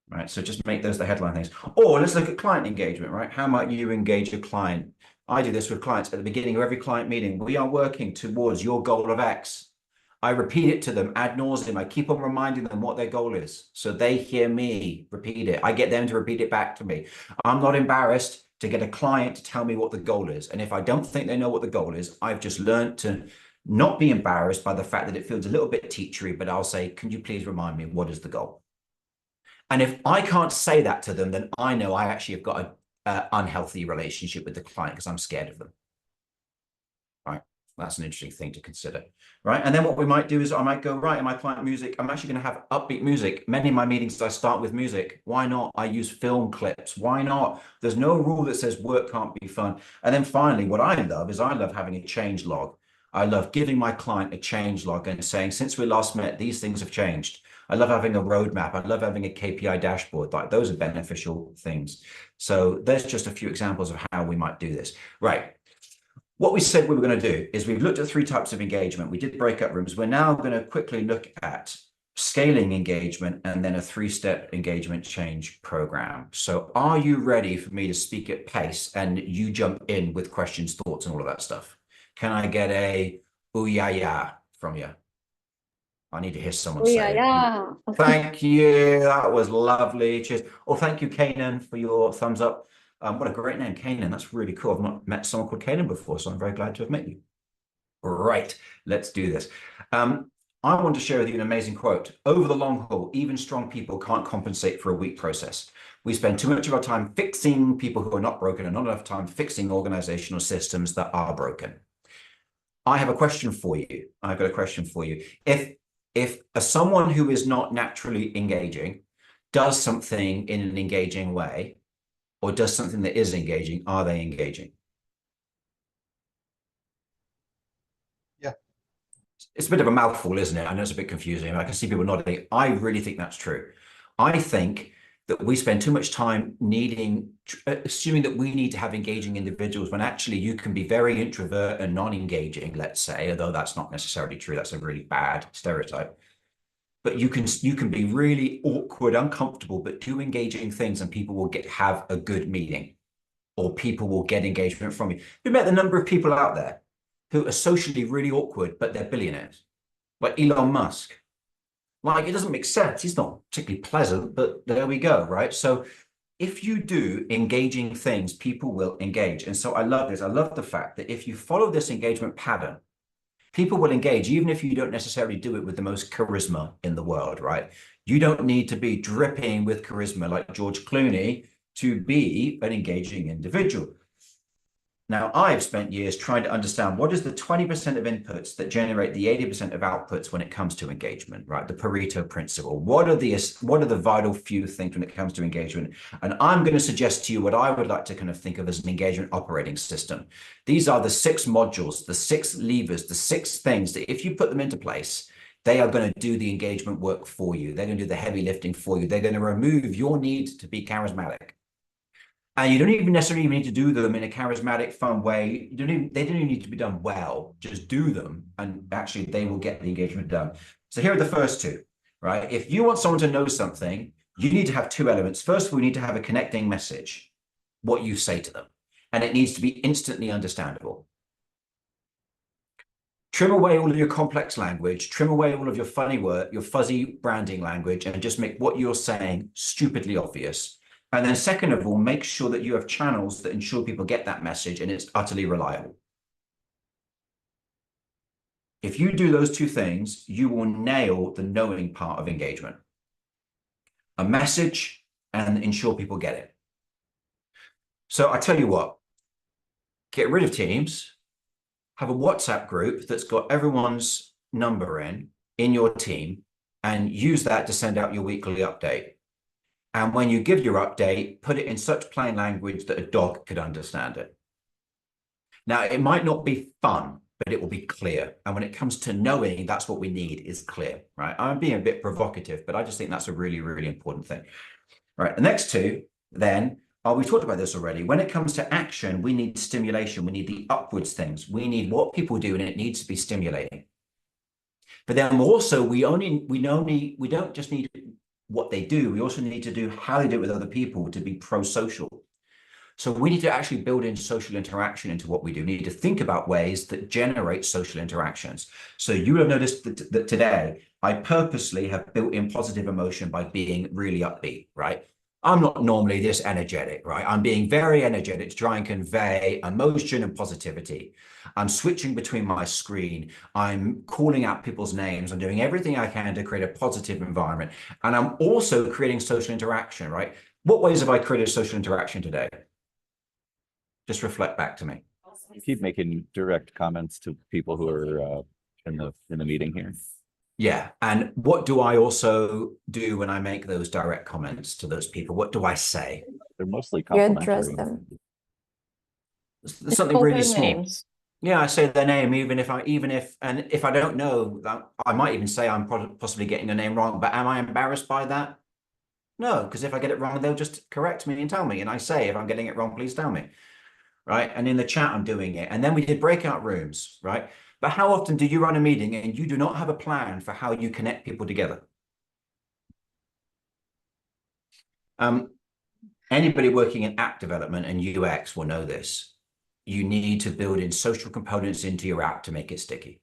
Speaker 1: Right, so just make those the headline things. Or let's look at client engagement, right? How might you engage a client? I do this with clients at the beginning of every client meeting. We are working towards your goal of X. I repeat it to them ad nauseum. I keep on reminding them what their goal is. So they hear me repeat it. I get them to repeat it back to me. I'm not embarrassed to get a client to tell me what the goal is. And if I don't think they know what the goal is, I've just learned to not be embarrassed by the fact that it feels a little bit teachery, but I'll say, can you please remind me, what is the goal? And if I can't say that to them, then I know I actually have got an unhealthy relationship with the client because I'm scared of them. Right. That's an interesting thing to consider. Right. And then what we might do is I might go, right, in my client music, I'm actually going to have upbeat music. Many of my meetings, I start with music. Why not? I use film clips. Why not? There's no rule that says work can't be fun. And then finally, what I love is I love having a change log. I love giving my client a change log and saying, since we last met, these things have changed. I love having a roadmap. I love having a KPI dashboard. Like those are beneficial things. So there's just a few examples of how we might do this. Right. What we said we were going to do is we've looked at 3 types of engagement. We did breakout rooms. We're now going to quickly look at scaling engagement and then a 3-step engagement change program. So are you ready for me to speak at pace and you jump in with questions, thoughts, and all of that stuff? Can I get a ooh yeah yeah from you? I need to hear someone say it.
Speaker 5: Yeah.
Speaker 1: Thank you. That was lovely. Cheers. Oh, thank you, Kanan, for your thumbs up. What a great name, Kanan. That's really cool. I've not met someone called Kanan before, so I'm very glad to have met you. Right, let's do this. I want to share with you an amazing quote. Over the long haul, even strong people can't compensate for a weak process. We spend too much of our time fixing people who are not broken and not enough time fixing organizational systems that are broken. I have a question for you. I've got a question for you. If someone who is not naturally engaging does something in an engaging way, or does something that is engaging, are they engaging?
Speaker 6: Yeah.
Speaker 1: It's a bit of a mouthful, isn't it? I know it's a bit confusing. I can see people nodding. I really think that's true. I think that we spend too much time assuming that we need to have engaging individuals when actually you can be very introvert and non-engaging, let's say, although that's not necessarily true. That's a really bad stereotype. But you can be really awkward, uncomfortable, but do engaging things and people will have a good meeting, or people will get engagement from you. You met the number of people out there who are socially really awkward, but they're billionaires, like Elon Musk. Like, it doesn't make sense. He's not particularly pleasant, but there we go, right? So if you do engaging things, people will engage. And so I love this. I love the fact that if you follow this engagement pattern, people will engage, even if you don't necessarily do it with the most charisma in the world, right? You don't need to be dripping with charisma like George Clooney to be an engaging individual. Now, I've spent years trying to understand what is the 20% of inputs that generate the 80% of outputs when it comes to engagement, right? The Pareto principle. What are the vital few things when it comes to engagement? And I'm going to suggest to you what I would like to kind of think of as an engagement operating system. These are the 6 modules, the 6 levers, the 6 things that if you put them into place, they are going to do the engagement work for you. They're going to do the heavy lifting for you. They're going to remove your need to be charismatic. And you don't even necessarily need to do them in a charismatic, fun way. They don't even need to be done well. Just do them, and actually they will get the engagement done. So here are the first 2, right? If you want someone to know something, you need to have 2 elements. First of all, you need to have a connecting message, what you say to them, and it needs to be instantly understandable. Trim away all of your complex language, trim away all of your funny word, your fuzzy branding language, and just make what you're saying stupidly obvious. And then second of all, make sure that you have channels that ensure people get that message and it's utterly reliable. If you do those 2 things, you will nail the knowing part of engagement. A message and ensure people get it. So I tell you what, get rid of Teams, have a WhatsApp group that's got everyone's number in your team, and use that to send out your weekly update. And when you give your update, put it in such plain language that a dog could understand it. Now, it might not be fun, but it will be clear. And when it comes to knowing, that's what we need, is clear, right? I'm being a bit provocative, but I just think that's a really, really important thing. Right, the next 2, then, we've talked about this already. When it comes to action, we need stimulation. We need the upwards things. We need what people do, and it needs to be stimulating. But then also, we don't just need what they do, we also need to do how they do it with other people to be pro-social. So we need to actually build in social interaction into what we do. We need to think about ways that generate social interactions. So you have noticed that today, I purposely have built in positive emotion by being really upbeat, right? I'm not normally this energetic, right? I'm being very energetic to try and convey emotion and positivity. I'm switching between my screen. I'm calling out people's names. I'm doing everything I can to create a positive environment. And I'm also creating social interaction, right? What ways have I created social interaction today? Just reflect back to me.
Speaker 2: You keep making direct comments to people who are in the meeting here.
Speaker 1: Yeah. And what do I also do when I make those direct comments to those people? What do I say?
Speaker 2: They're mostly
Speaker 5: You address
Speaker 2: complimentary.
Speaker 5: them.
Speaker 1: There's something
Speaker 3: Call
Speaker 1: really
Speaker 3: their
Speaker 1: small.
Speaker 3: names.
Speaker 1: Yeah, I say their name, even if I don't know, I might even say I'm possibly getting their name wrong, but am I embarrassed by that? No, because if I get it wrong, they'll just correct me and tell me. And I say, if I'm getting it wrong, please tell me. Right. And in the chat, I'm doing it. And then we did breakout rooms, right? But how often do you run a meeting and you do not have a plan for how you connect people together? Anybody working in app development and UX will know this. You need to build in social components into your app to make it sticky.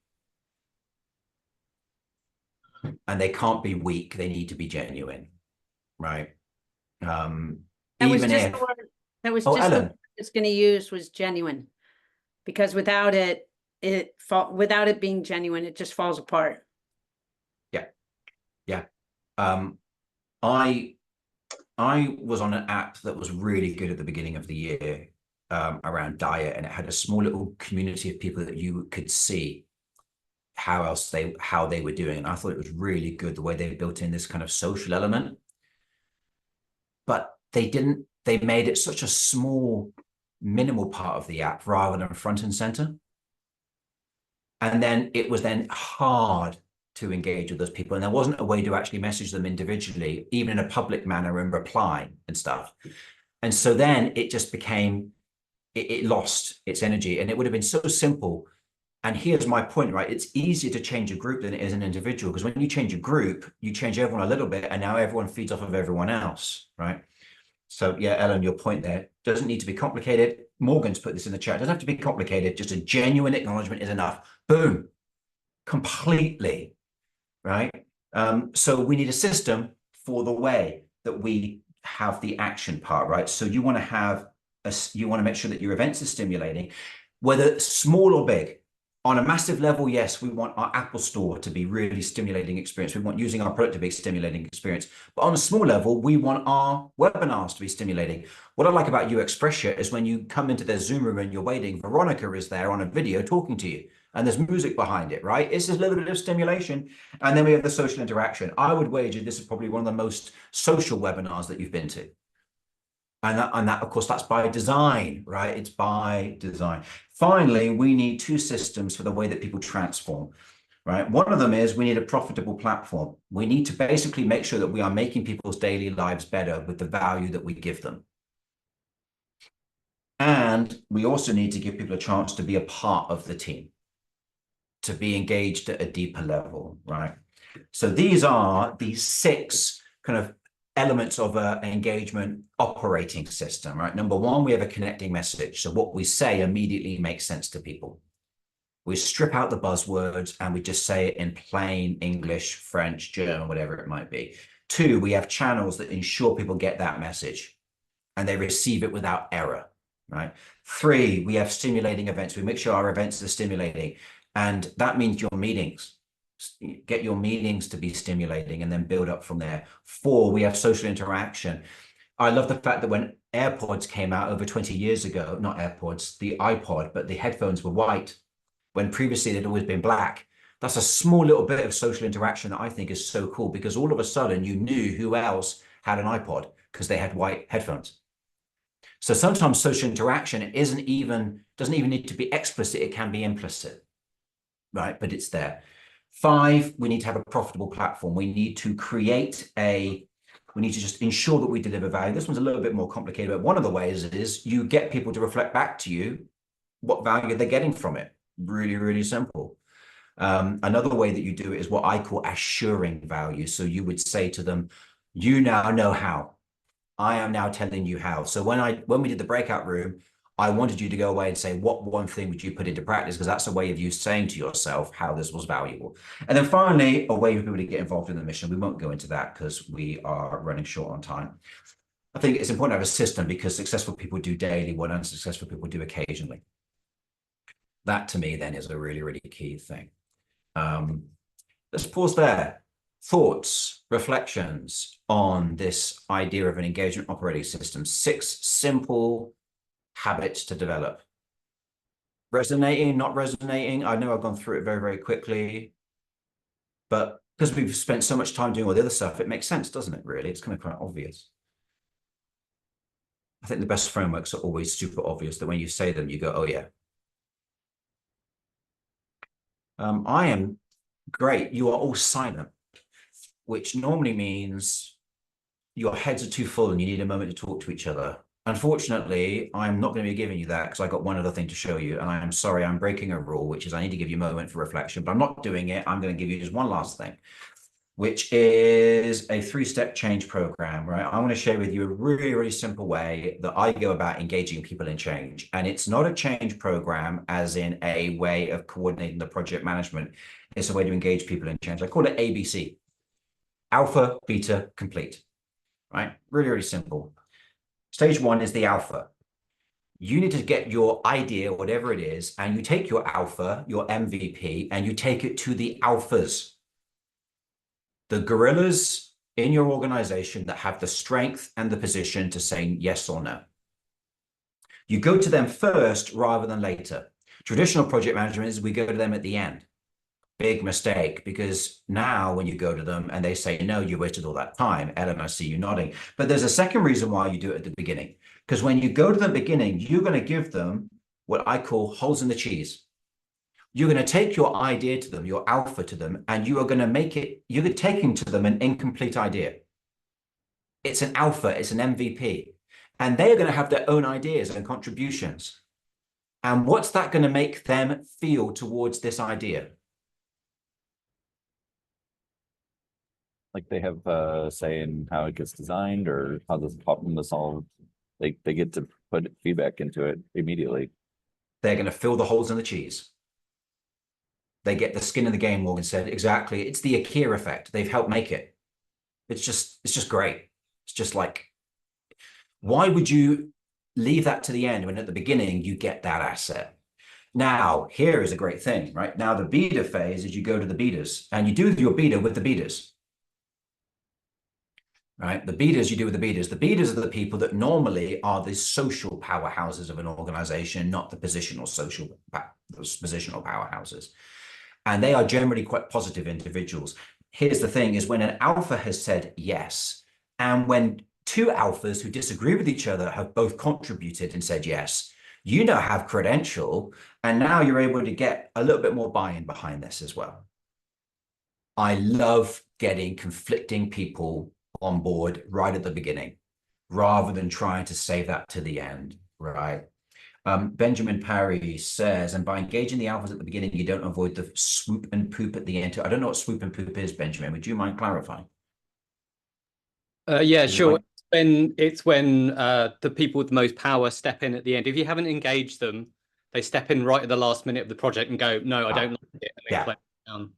Speaker 1: And they can't be weak. They need to be genuine, right?
Speaker 7: That was
Speaker 1: Even
Speaker 7: just
Speaker 1: if,
Speaker 7: the word, that was
Speaker 1: Oh,
Speaker 7: just the
Speaker 1: Ellen.
Speaker 7: word it's going to use was genuine, because without it, without it being genuine, it just falls apart.
Speaker 1: Yeah. I was on an app that was really good at the beginning of the year around diet, and it had a small little community of people that you could see how they were doing. And I thought it was really good the way they built in this kind of social element. But they made it such a small, minimal part of the app rather than front and center. And then it was then hard to engage with those people. And there wasn't a way to actually message them individually, even in a public manner, and reply and stuff. And so then it just became, it lost its energy. And it would have been so simple. And here's my point, right? It's easier to change a group than it is an individual, because when you change a group, you change everyone a little bit, and now everyone feeds off of everyone else, right? So yeah, Ellen, your point there doesn't need to be complicated. Morgan's put this in the chat. It doesn't have to be complicated. Just a genuine acknowledgement is enough. Boom, completely, right? So we need a system for the way that we have the action part, right? So you want to make sure that your events are stimulating, whether small or big. On a massive level, yes, we want our Apple Store to be really stimulating experience. We want using our product to be a stimulating experience. But on a small level, we want our webinars to be stimulating. What I like about UX Pressure is when you come into their Zoom room and you're waiting, Veronica is there on a video talking to you, and there's music behind it, right? It's just a little bit of stimulation. And then we have the social interaction. I would wager this is probably one of the most social webinars that you've been to. And that, of course, that's by design, right? It's by design. Finally, we need two systems for the way that people transform, right? One of them is we need a profitable platform. We need to basically make sure that we are making people's daily lives better with the value that we give them. And we also need to give people a chance to be a part of the team, to be engaged at a deeper level, right? So these are the 6 kind of elements of an engagement operating system, right? Number 1, we have a connecting message. So what we say immediately makes sense to people. We strip out the buzzwords and we just say it in plain English, French, German, whatever it might be. 2, we have channels that ensure people get that message and they receive it without error, right? 3, we have stimulating events. We make sure our events are stimulating, and that means your meetings. Get your meetings to be stimulating and then build up from there. 4, we have social interaction. I love the fact that when AirPods came out over 20 years ago, not AirPods, the iPod, but the headphones were white, when previously they'd always been black. That's a small little bit of social interaction that I think is so cool, because all of a sudden you knew who else had an iPod because they had white headphones. So sometimes social interaction doesn't even need to be explicit. It can be implicit, right? But it's there. 5, we need to have a profitable platform. We need to just ensure that we deliver value. This one's a little bit more complicated, but one of the ways is you get people to reflect back to you what value they're getting from it. Really, really simple. Another way that you do it is what I call assuring value. So you would say to them, you now know how. I am now telling you how. So when we did the breakout room, I wanted you to go away and say, what one thing would you put into practice? Because that's a way of you saying to yourself how this was valuable. And then finally, a way for people to get involved in the mission. We won't go into that because we are running short on time. I think it's important to have a system, because successful people do daily what unsuccessful people do occasionally. That to me then is a really, really key thing. Let's pause there. Thoughts, reflections on this idea of an engagement operating system. 6 simple habits to develop. Resonating, not resonating. I know I've gone through it very, very quickly, but because we've spent so much time doing all the other stuff, it makes sense, doesn't it, really? It's kind of quite obvious. I think the best frameworks are always super obvious, that when you say them, you go, oh yeah. I am great. You are all silent, which normally means your heads are too full and you need a moment to talk to each other. Unfortunately, I'm not going to be giving you that because I got one other thing to show you. And I'm sorry, I'm breaking a rule, which is I need to give you a moment for reflection, but I'm not doing it. I'm going to give you just one last thing, which is a 3-step change program, right? I want to share with you a really, really simple way that I go about engaging people in change. And it's not a change program as in a way of coordinating the project management. It's a way to engage people in change. I call it ABC. Alpha, beta, complete, right? Really, really simple. Stage 1 is the alpha. You need to get your idea, whatever it is, and you take your alpha, your MVP, and you take it to the alphas, the gorillas in your organization that have the strength and the position to say yes or no. You go to them first rather than later. Traditional project management is we go to them at the end. Big mistake, because now when you go to them and they say, no, you wasted all that time, Ellen, I see you nodding. But there's a second reason why you do it at the beginning. Because when you go to the beginning, you're going to give them what I call holes in the cheese. You're going to take your idea to them, your alpha to them, and you are going to make it, you're taking to them an incomplete idea. It's an alpha, it's an MVP. And they're going to have their own ideas and contributions. And what's that going to make them feel towards this idea?
Speaker 2: Like they have say in how it gets designed or how this problem is solved. They get to put feedback into it immediately.
Speaker 1: They're going to fill the holes in the cheese. They get the skin in the game, Morgan said. Exactly. It's the Ikea effect. They've helped make it. It's just great. It's just like, why would you leave that to the end when at the beginning you get that asset? Now, here is a great thing, right? Now, the beta phase is you go to the betas and you do your beta with the betas. Right? The betas you do with the betas. The betas are the people that normally are the social powerhouses of an organization, not the positional powerhouses. And they are generally quite positive individuals. Here's the thing is when an alpha has said yes, and when two alphas who disagree with each other have both contributed and said yes, you now have credential, and now you're able to get a little bit more buy-in behind this as well. I love getting conflicting people on board right at the beginning, rather than trying to save that to the end, right? Benjamin Parry says, and by engaging the alphas at the beginning, you don't avoid the swoop and poop at the end. I don't know what swoop and poop is, Benjamin. Would you mind clarifying?
Speaker 5: Yeah,
Speaker 1: Is it
Speaker 5: sure. It's when the people with the most power step in at the end. If you haven't engaged them, they step in right at the last minute of the project and go, "No, I don't like it," and then close it down.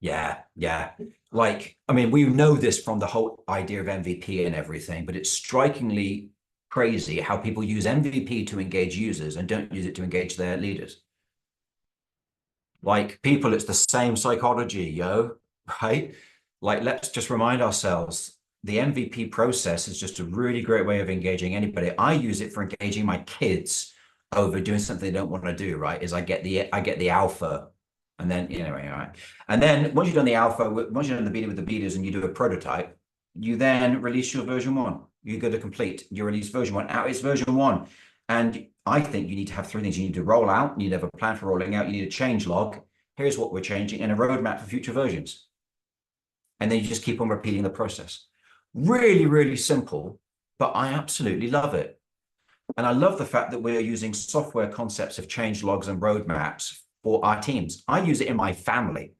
Speaker 1: Yeah. Like, I mean, we know this from the whole idea of MVP and everything, but it's strikingly crazy how people use MVP to engage users and don't use it to engage their leaders. Like people, it's the same psychology, right? Like, let's just remind ourselves, the MVP process is just a really great way of engaging anybody. I use it for engaging my kids over doing something they don't want to do, right? Is I get the alpha. And then, anyway, all right. And then once you've done the alpha, once you've done the beta with the betas and you do a prototype, you then release your version 1. You go to complete, you release version 1. Out is version 1. And I think you need to have 3 things. You need to roll out, you need to have a plan for rolling out, you need a change log. Here's what we're changing, and a roadmap for future versions. And then you just keep on repeating the process. Really, really simple, but I absolutely love it. And I love the fact that we're using software concepts of change logs and roadmaps for our teams. I use it in my family.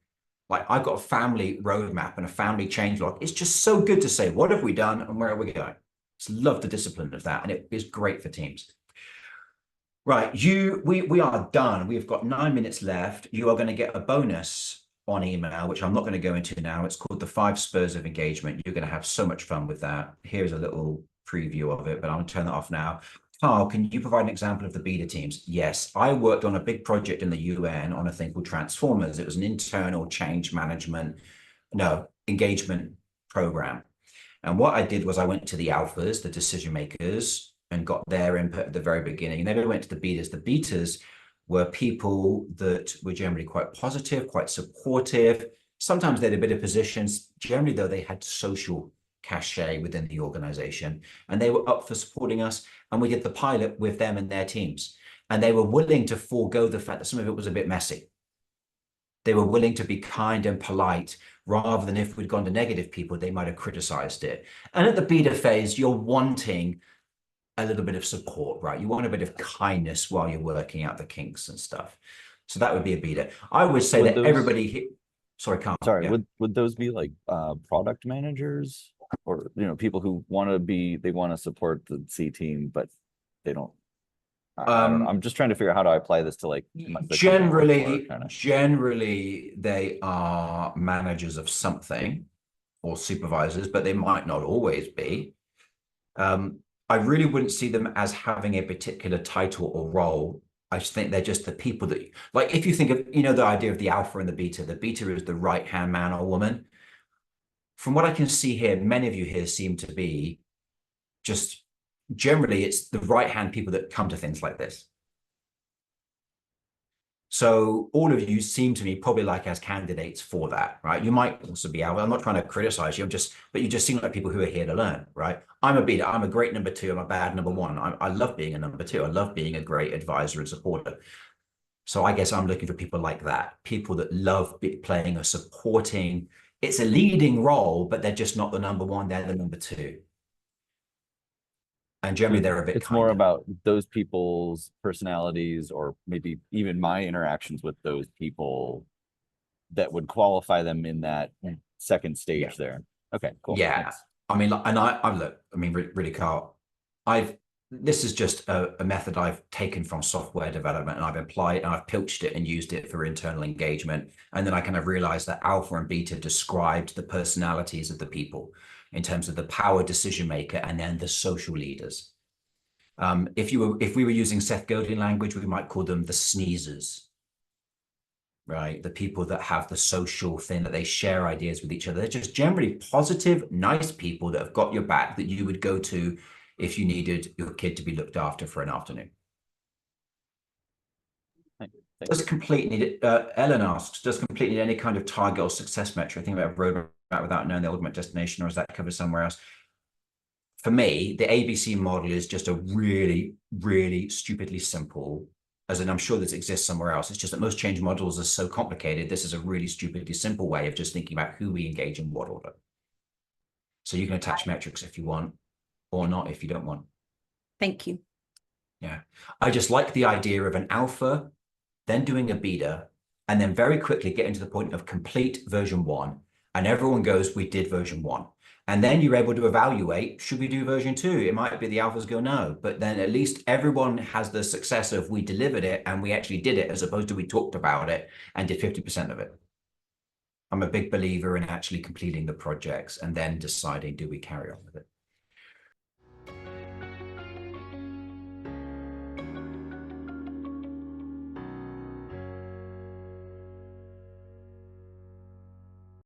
Speaker 1: Like I've got a family roadmap and a family change log. It's just so good to say, what have we done and where are we going? Just love the discipline of that. And it is great for teams. Right, we are done. We've got 9 minutes left. You are going to get a bonus on email, which I'm not going to go into now. It's called the 5 Spurs of Engagement. You're going to have so much fun with that. Here's a little preview of it, but I'm going to turn that off now. Carl, can you provide an example of the beta teams? Yes, I worked on a big project in the UN on a thing called Transformers. It was an internal engagement program. And what I did was I went to the alphas, the decision makers, and got their input at the very beginning. And then we went to the betas. The betas were people that were generally quite positive, quite supportive. Sometimes they had a bit of positions. Generally, though, they had social cachet within the organization, and they were up for supporting us. And we did the pilot with them and their teams. And they were willing to forego the fact that some of it was a bit messy. They were willing to be kind and polite, rather than if we'd gone to negative people, they might have criticized it. And at the beta phase, you're wanting a little bit of support, right? You want a bit of kindness while you're working out the kinks and stuff. So that would be a beta. I would say that everybody, sorry, Carl.
Speaker 2: Sorry,
Speaker 1: yeah.
Speaker 2: would those be like product managers, or people who want to support the C team, but they don't? I don't know. I'm just trying to figure out how to apply this to like
Speaker 1: generally they are managers of something or supervisors, but they might not always be. I really wouldn't see them as having a particular title or role. I just think they're just the people that, like, if you think of, the idea of the alpha and the beta is the right-hand man or woman. From what I can see here, many of you here seem to be just, generally, it's the right-hand people that come to things like this. So all of you seem to me probably like as candidates for that, right? You might also be out. I'm not trying to criticize you, but you just seem like people who are here to learn, right? I'm a beta. I'm a great number 2. I'm a bad number 1. I love being a number 2. I love being a great advisor and supporter. So I guess I'm looking for people like that, people that love playing a supporting, it's a leading role, but they're just not the number 1. They're the number 2. And generally they're a bit
Speaker 2: It's more about those people's personalities, or maybe even my interactions with those people, that would qualify them in that second stage there. Okay, cool.
Speaker 1: Yeah.
Speaker 2: Thanks.
Speaker 1: I mean, and I look, I mean, really, Carl, this is just a method I've taken from software development, and I've applied and I've pilched it and used it for internal engagement. And then I kind of realized that alpha and beta described the personalities of the people in terms of the power decision maker and then the social leaders. If we were using Seth Godin language, we might call them the sneezers, right? The people that have the social thing, that they share ideas with each other. They're just generally positive, nice people that have got your back, that you would go to if you needed your kid to be looked after for an afternoon. Does complete need, Ellen asks, does complete need any kind of target or success metric? I think about a roadmap without knowing the ultimate destination, or is that covered somewhere else? For me, the ABC model is just a really, really stupidly simple, as in I'm sure this exists somewhere else. It's just that most change models are so complicated. This is a really stupidly simple way of just thinking about who we engage in what order. So you can attach metrics if you want, or not if you don't want.
Speaker 7: Thank you.
Speaker 1: Yeah. I just like the idea of an alpha, then doing a beta, and then very quickly getting to the point of complete version 1. And everyone goes, we did version 1. And then you're able to evaluate, should we do version 2? It might be the alphas go no, but then at least everyone has the success of we delivered it and we actually did it, as opposed to we talked about it and did 50% of it. I'm a big believer in actually completing the projects and then deciding, do we carry on with it?